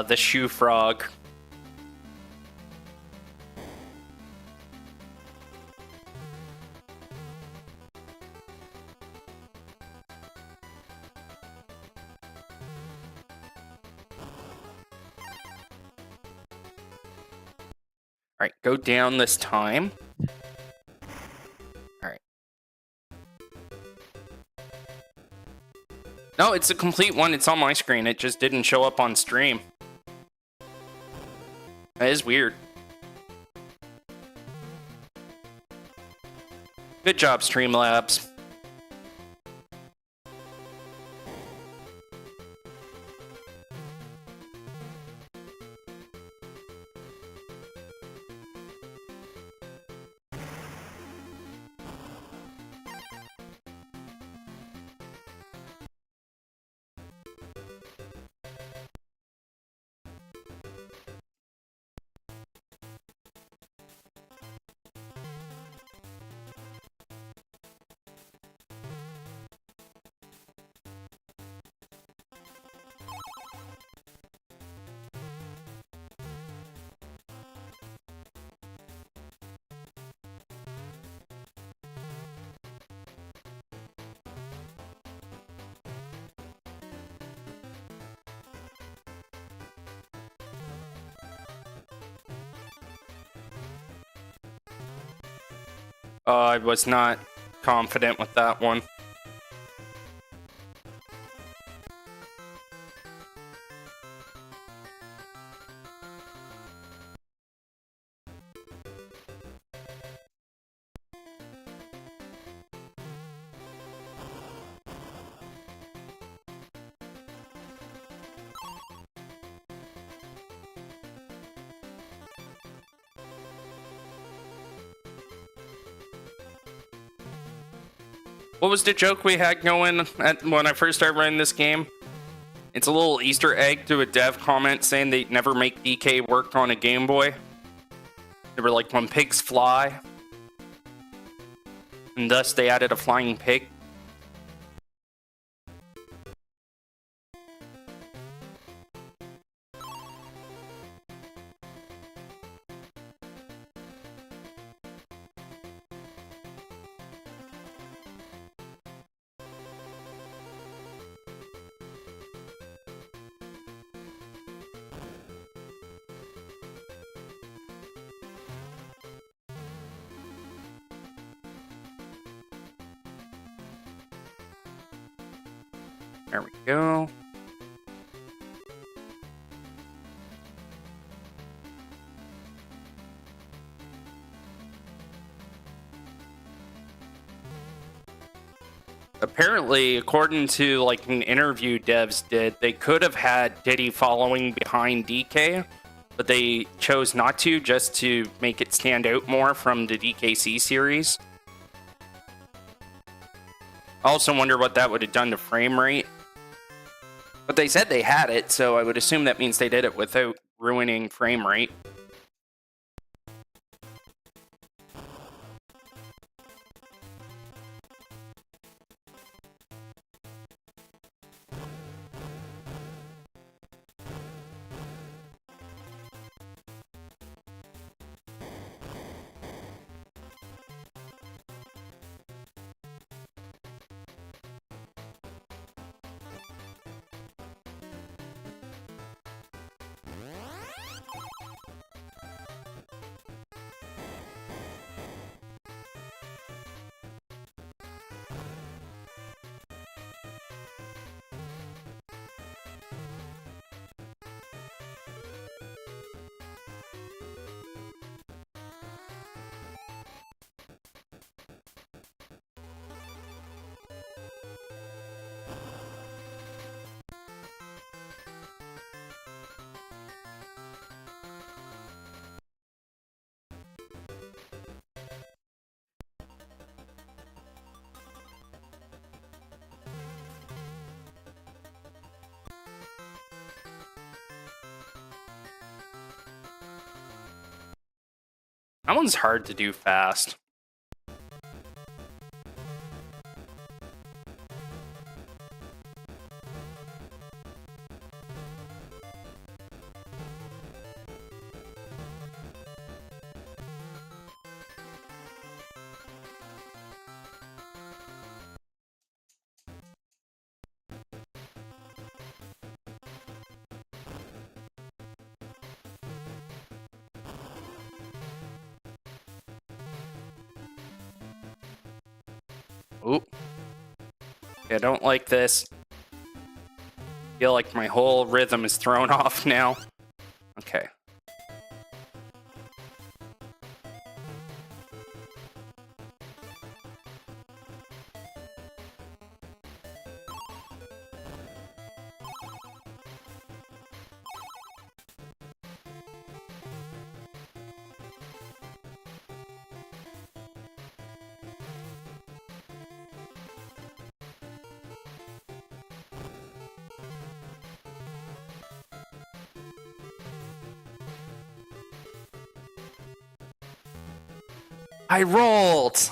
The shoe frog. Alright, go down this time. Alright. No, it's a complete one. It's on my screen. It just didn't show up on stream. That is weird. Good job, Streamlabs. I was not confident with that one. What was the joke we had going when I first started running this game? It's a little Easter egg to a dev comment saying they'd never make DK work on a Game Boy. They were like, when pigs fly. And thus they added a flying pig. There we go. Apparently, according to like an interview devs did, they could have had Diddy following behind DK, but they chose not to, just to make it stand out more from the DKC series. I also wonder what that would have done to frame rate. But they said they had it, so I would assume that means they did it without ruining frame rate. That one's hard to do fast. Oop. Yeah, I don't like this. Feel like my whole rhythm is thrown off now. Okay. I rolled!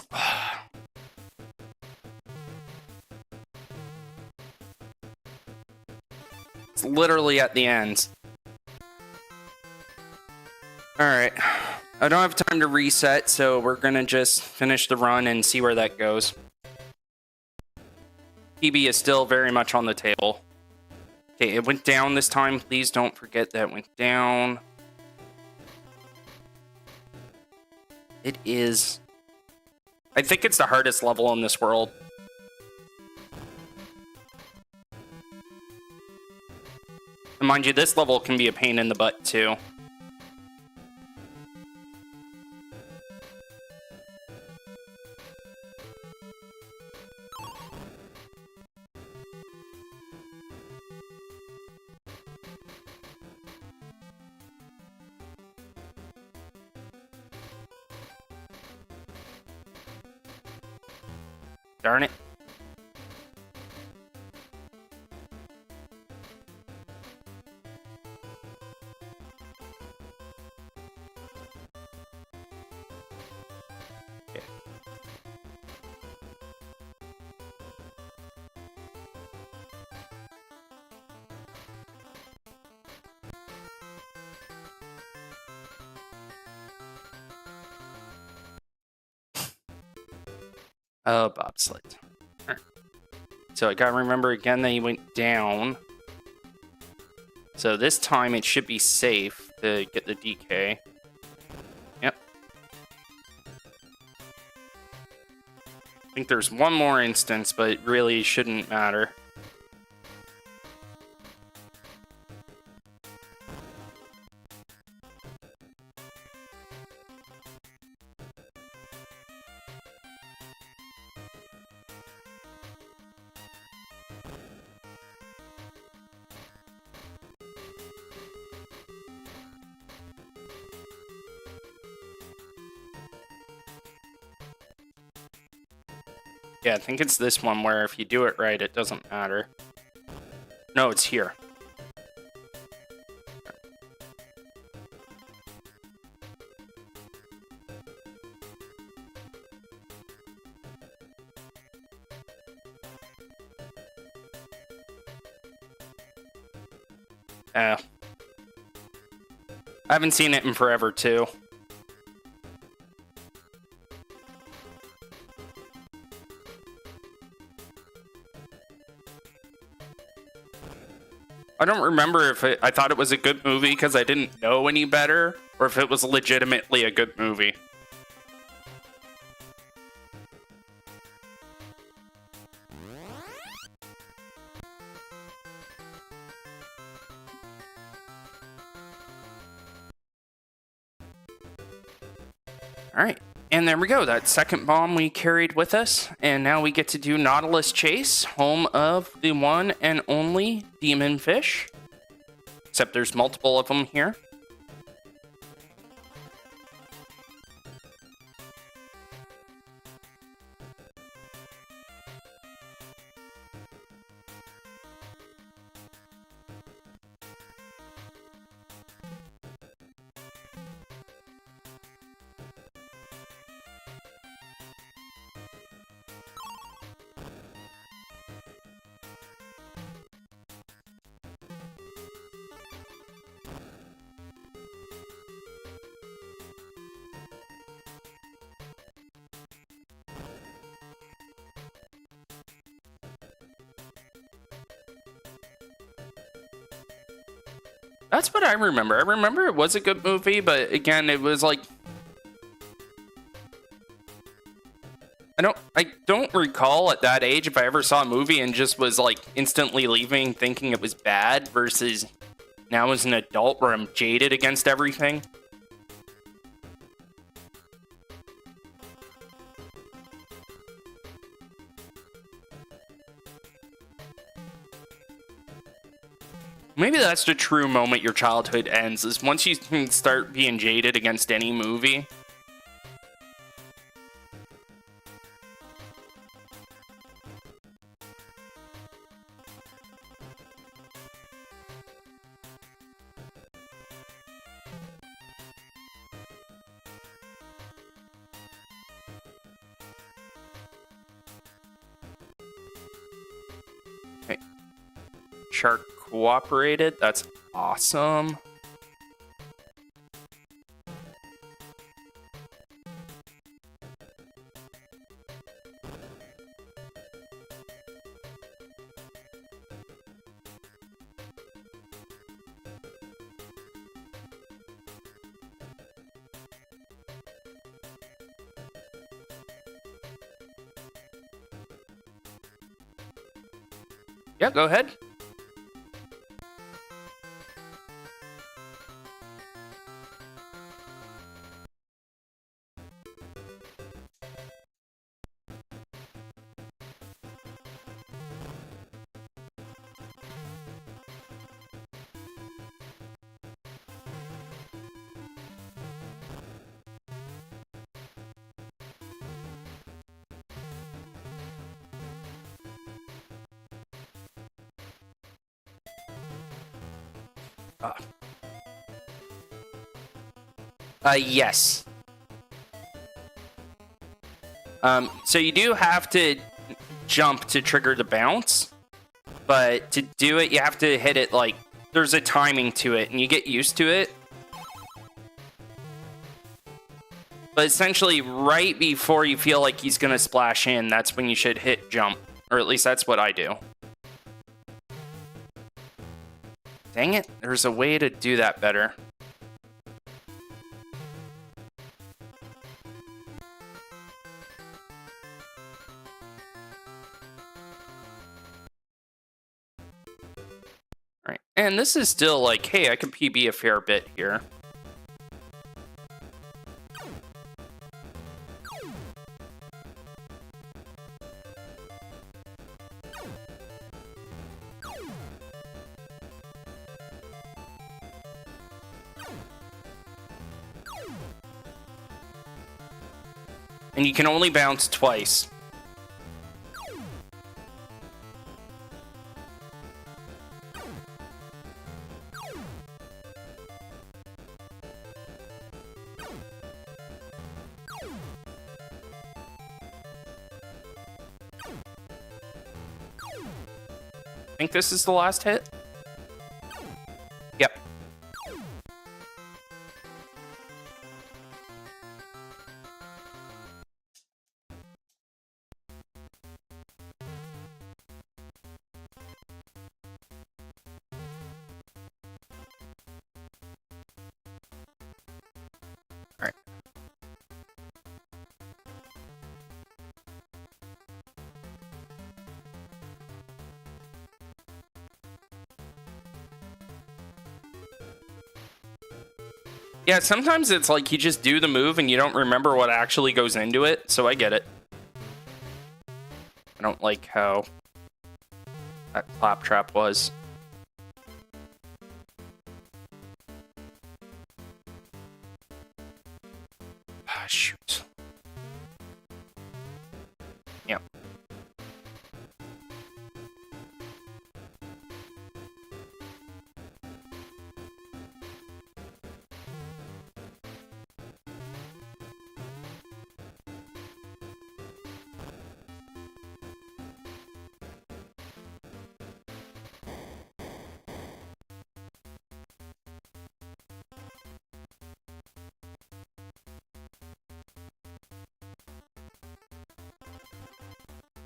It's literally at the end. Alright. I don't have time to reset, so we're gonna just finish the run and see where that goes. PB is still very much on the table. Okay, it went down this time. Please don't forget that it went down. It is... I think it's the hardest level in this world. And mind you, this level can be a pain in the butt, too. Darn it. Okay. Oh, bobsled. So I gotta remember again that he went down. So this time it should be safe to get the DK. Yep. I think there's one more instance, but it really shouldn't matter. Yeah, I think it's this one where if you do it right, it doesn't matter. No, it's here. I haven't seen it in forever, too. I don't remember if I thought it was a good movie because I didn't know any better, or if it was legitimately a good movie. Alright, and there we go. That second bomb we carried with us, and now we get to do Nautilus Chase, home of the one and only Demon Fish. Except there's multiple of them here. That's what I remember. I remember it was a good movie, but again, it was like I don't recall at that age if I ever saw a movie and just was like instantly leaving thinking it was bad versus now as an adult where I'm jaded against everything. Maybe that's the true moment your childhood ends, is once you start being jaded against any movie. Okay. Shark cooperated. That's awesome. Yeah, go ahead. Yes. So you do have to jump to trigger the bounce, but to do it, you have to hit it like there's a timing to it, and you get used to it. But essentially, right before you feel like he's gonna splash in, that's when you should hit jump, or at least that's what I do. Dang it, there's a way to do that better. Alright, and this is still like, hey, I can PB a fair bit here. And you can only bounce twice. I think this is the last hit. Yep. Alright. Yeah, sometimes it's like you just do the move and you don't remember what actually goes into it, so I get it. I don't like how that claptrap was. Ah, shoot. Yeah.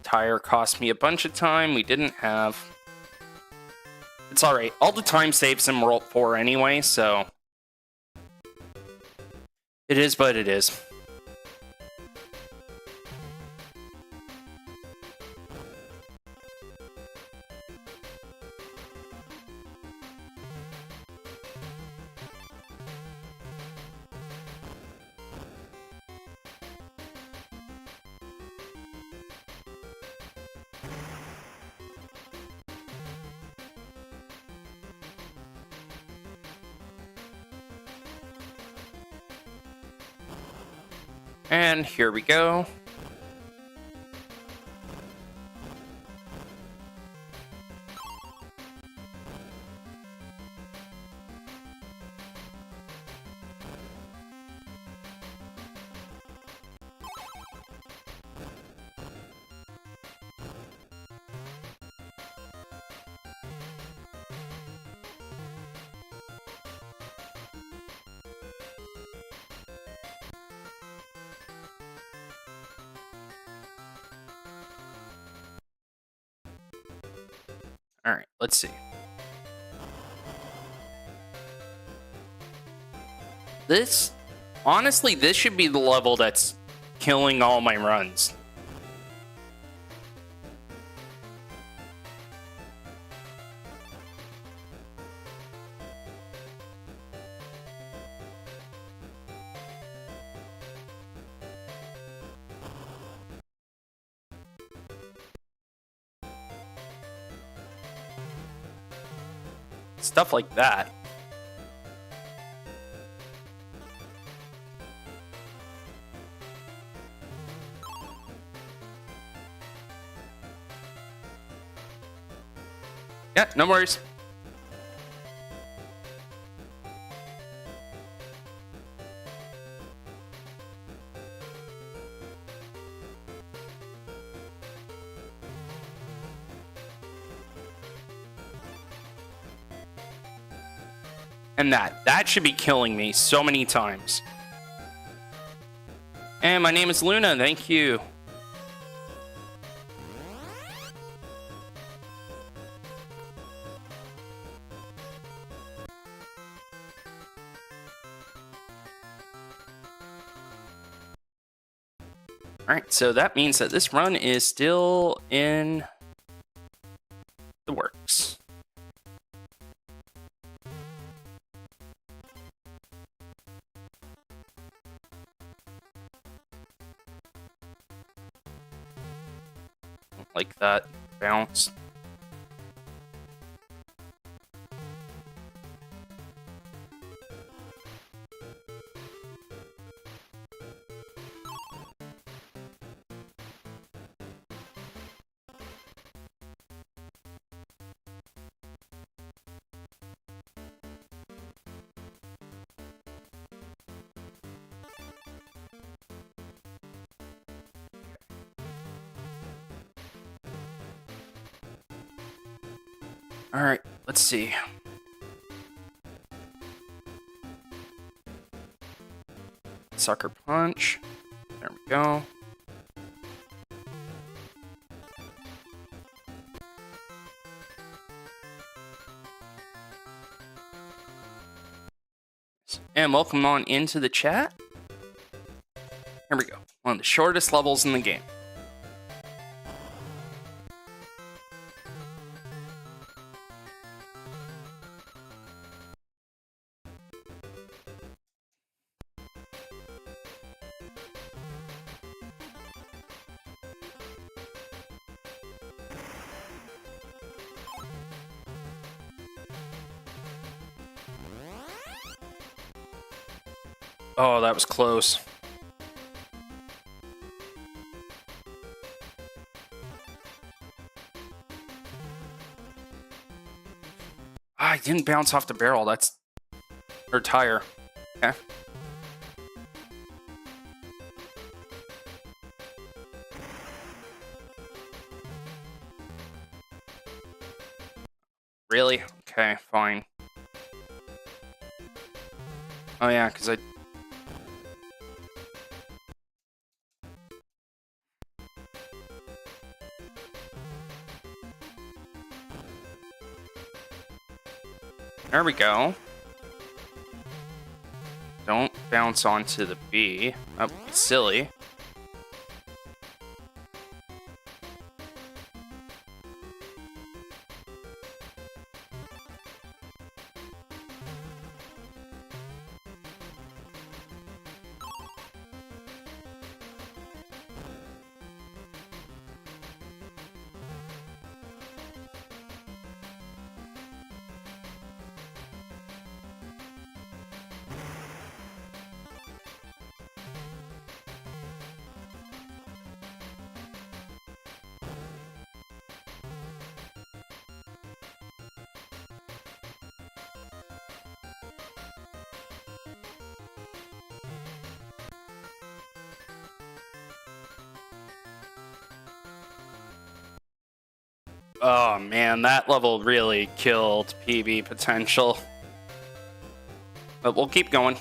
Tire cost me a bunch of time we didn't have. It's alright. All the time saves in World 4 anyway, so... It is what it is. And here we go. Alright, let's see. Honestly, this should be the level that's killing all my runs. Stuff like that. Yeah, no worries. And that should be killing me so many times. And my name is Luna, thank you. Alright, so that means that this run is still in the works. Like that bounce. Alright, let's see. Sucker punch. There we go. And welcome on into the chat. Here we go. One of the shortest levels in the game. Oh, that was close. Ah, I didn't bounce off the barrel. That's... or tire. Okay. Really? Okay, fine. Oh yeah, because I... There we go. Don't bounce onto the B. That would be silly. Oh man, that level really killed PB potential. But we'll keep going.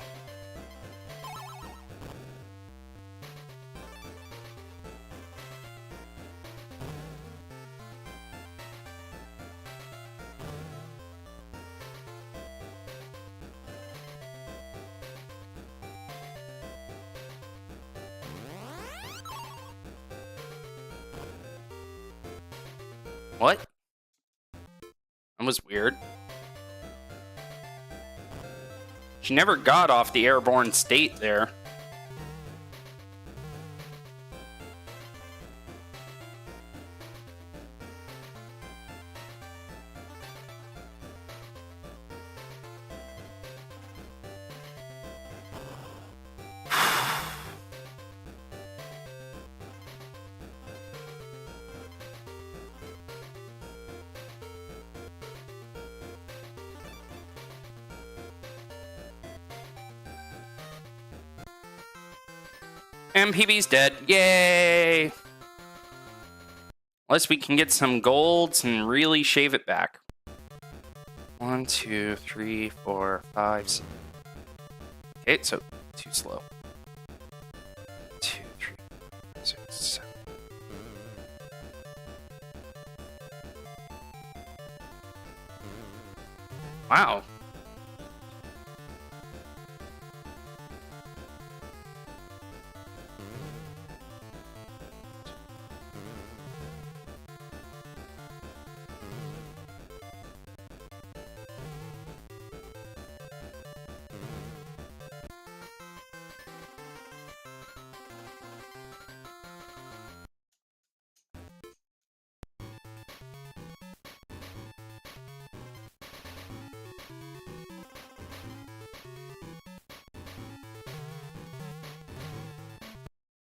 What? That was weird. She never got off the airborne state there. And PB's dead. Yay! Unless we can get some golds and really shave it back. 1, 2, 3, 4, 5, 6. Okay, so too slow. 2, 3, 6, 7. Wow.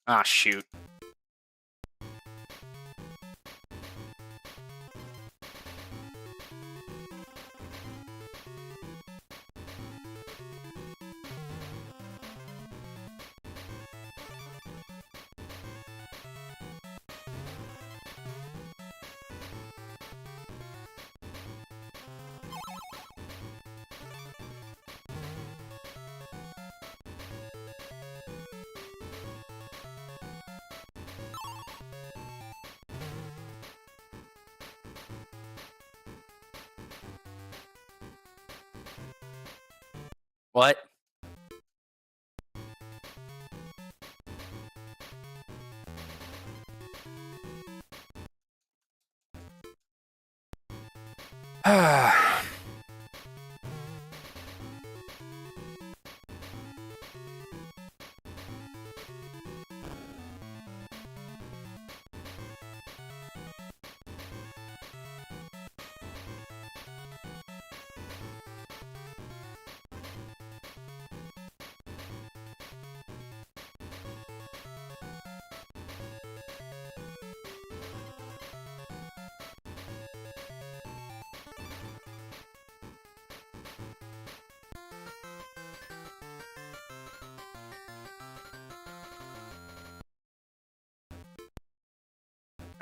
Ah, shoot. What?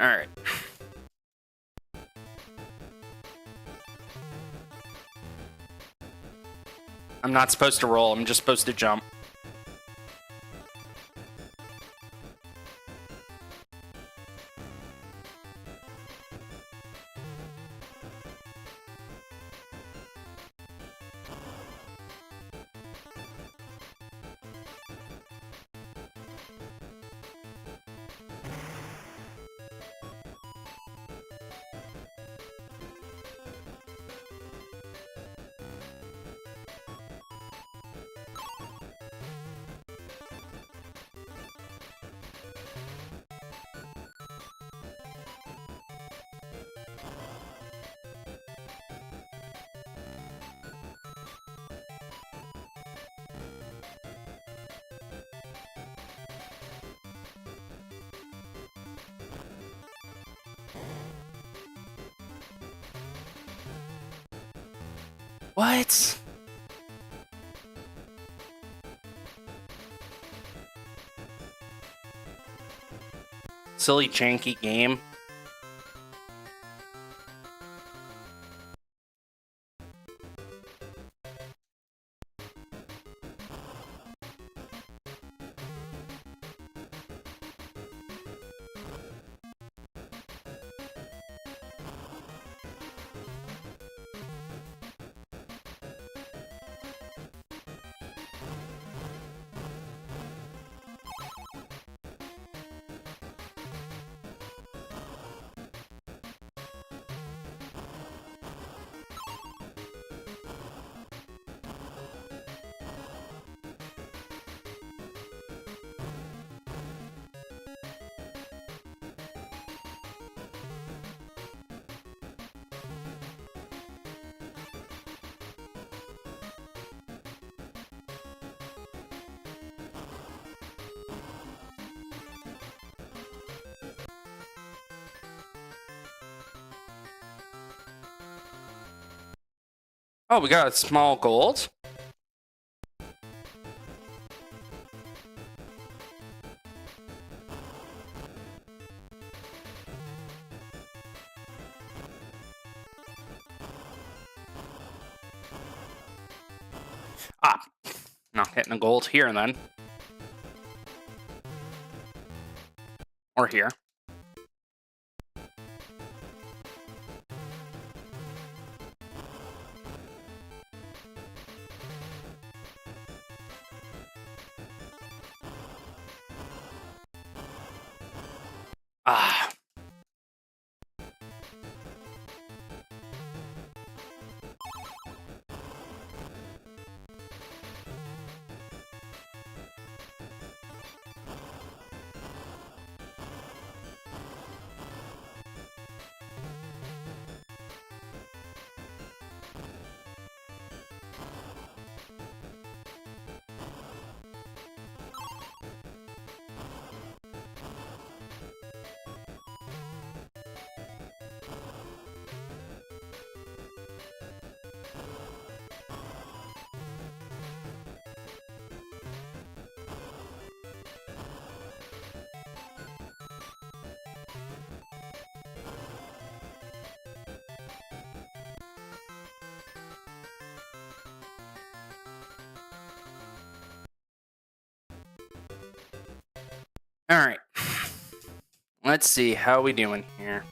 All right. I'm not supposed to roll. I'm just supposed to jump. What? Silly, janky game. Oh, we got a small gold. Ah, not getting a gold here then. Or here. Ah. All right. Let's see how we doing here.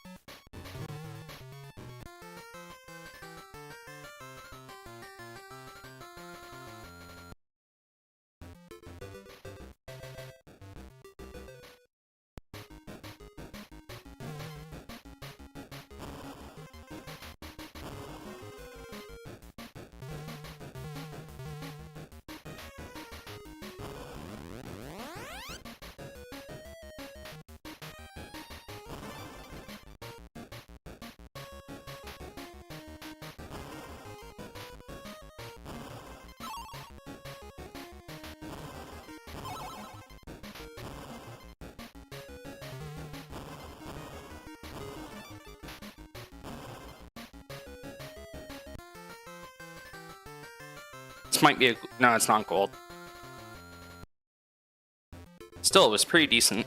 This might be a... No, it's not gold. Still, it was pretty decent.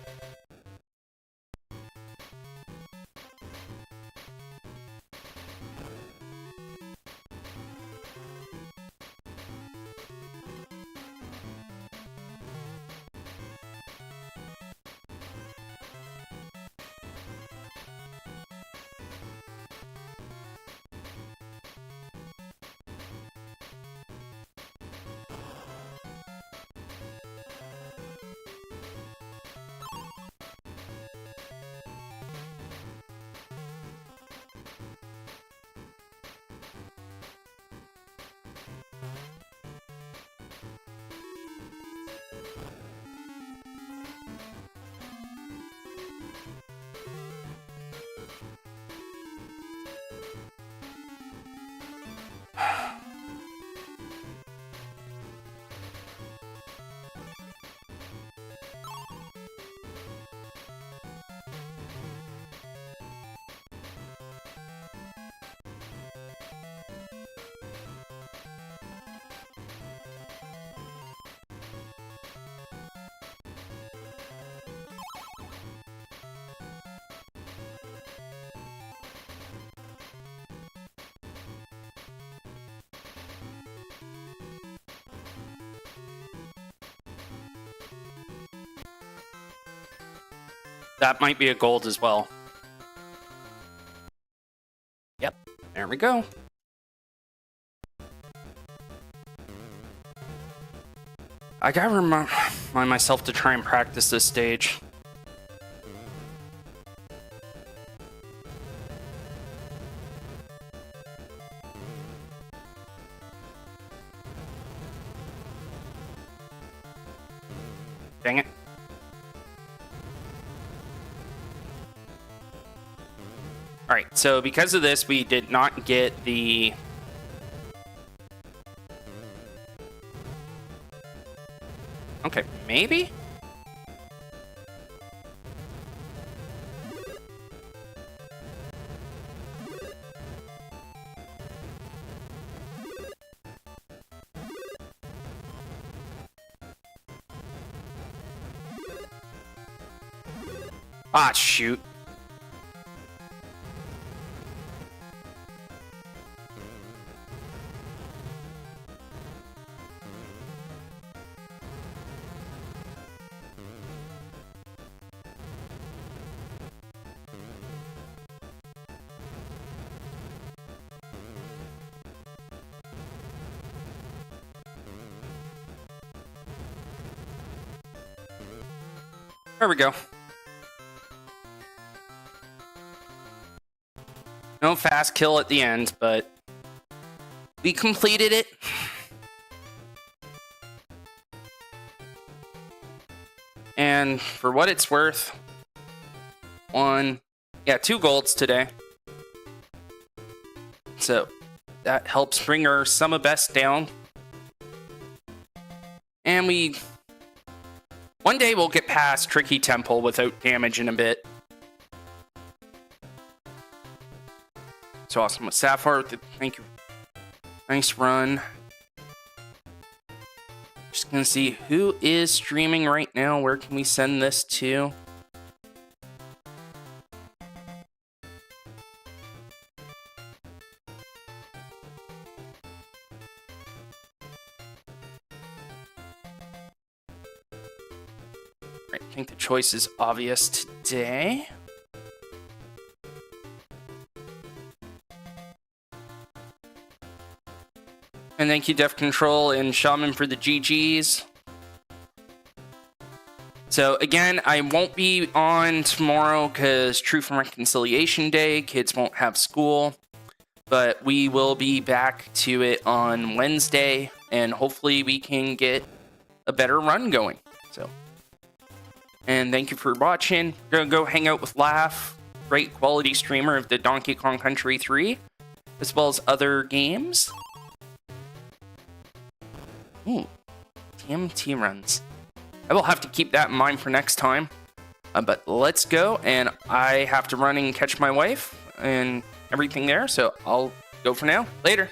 That might be a gold as well. Yep, there we go. I gotta remind myself to try and practice this stage. Dang it. Alright, so because of this, we did not get the... Okay, maybe? Ah, shoot. There we go. No fast kill at the end, but we completed it. And for what it's worth, 2 golds today. So that helps bring our sum of best down. And one day we'll get past Tricky Temple without damage in a bit. It's awesome with Sapphire. Thank you. Nice run. Just gonna see who is streaming right now. Where can we send this to? I think the choice is obvious today. And thank you, Def Control and Shaman, for the GGs. So again, I won't be on tomorrow because Truth and Reconciliation Day. Kids won't have school. But we will be back to it on Wednesday. And hopefully we can get a better run going. And thank you for watching. Gonna go hang out with Laugh, great quality streamer of the Donkey Kong Country 3, as well as other games. Ooh, TMT runs. I will have to keep that in mind for next time. But let's go, and I have to run and catch my wife and everything there, so I'll go for now. Later.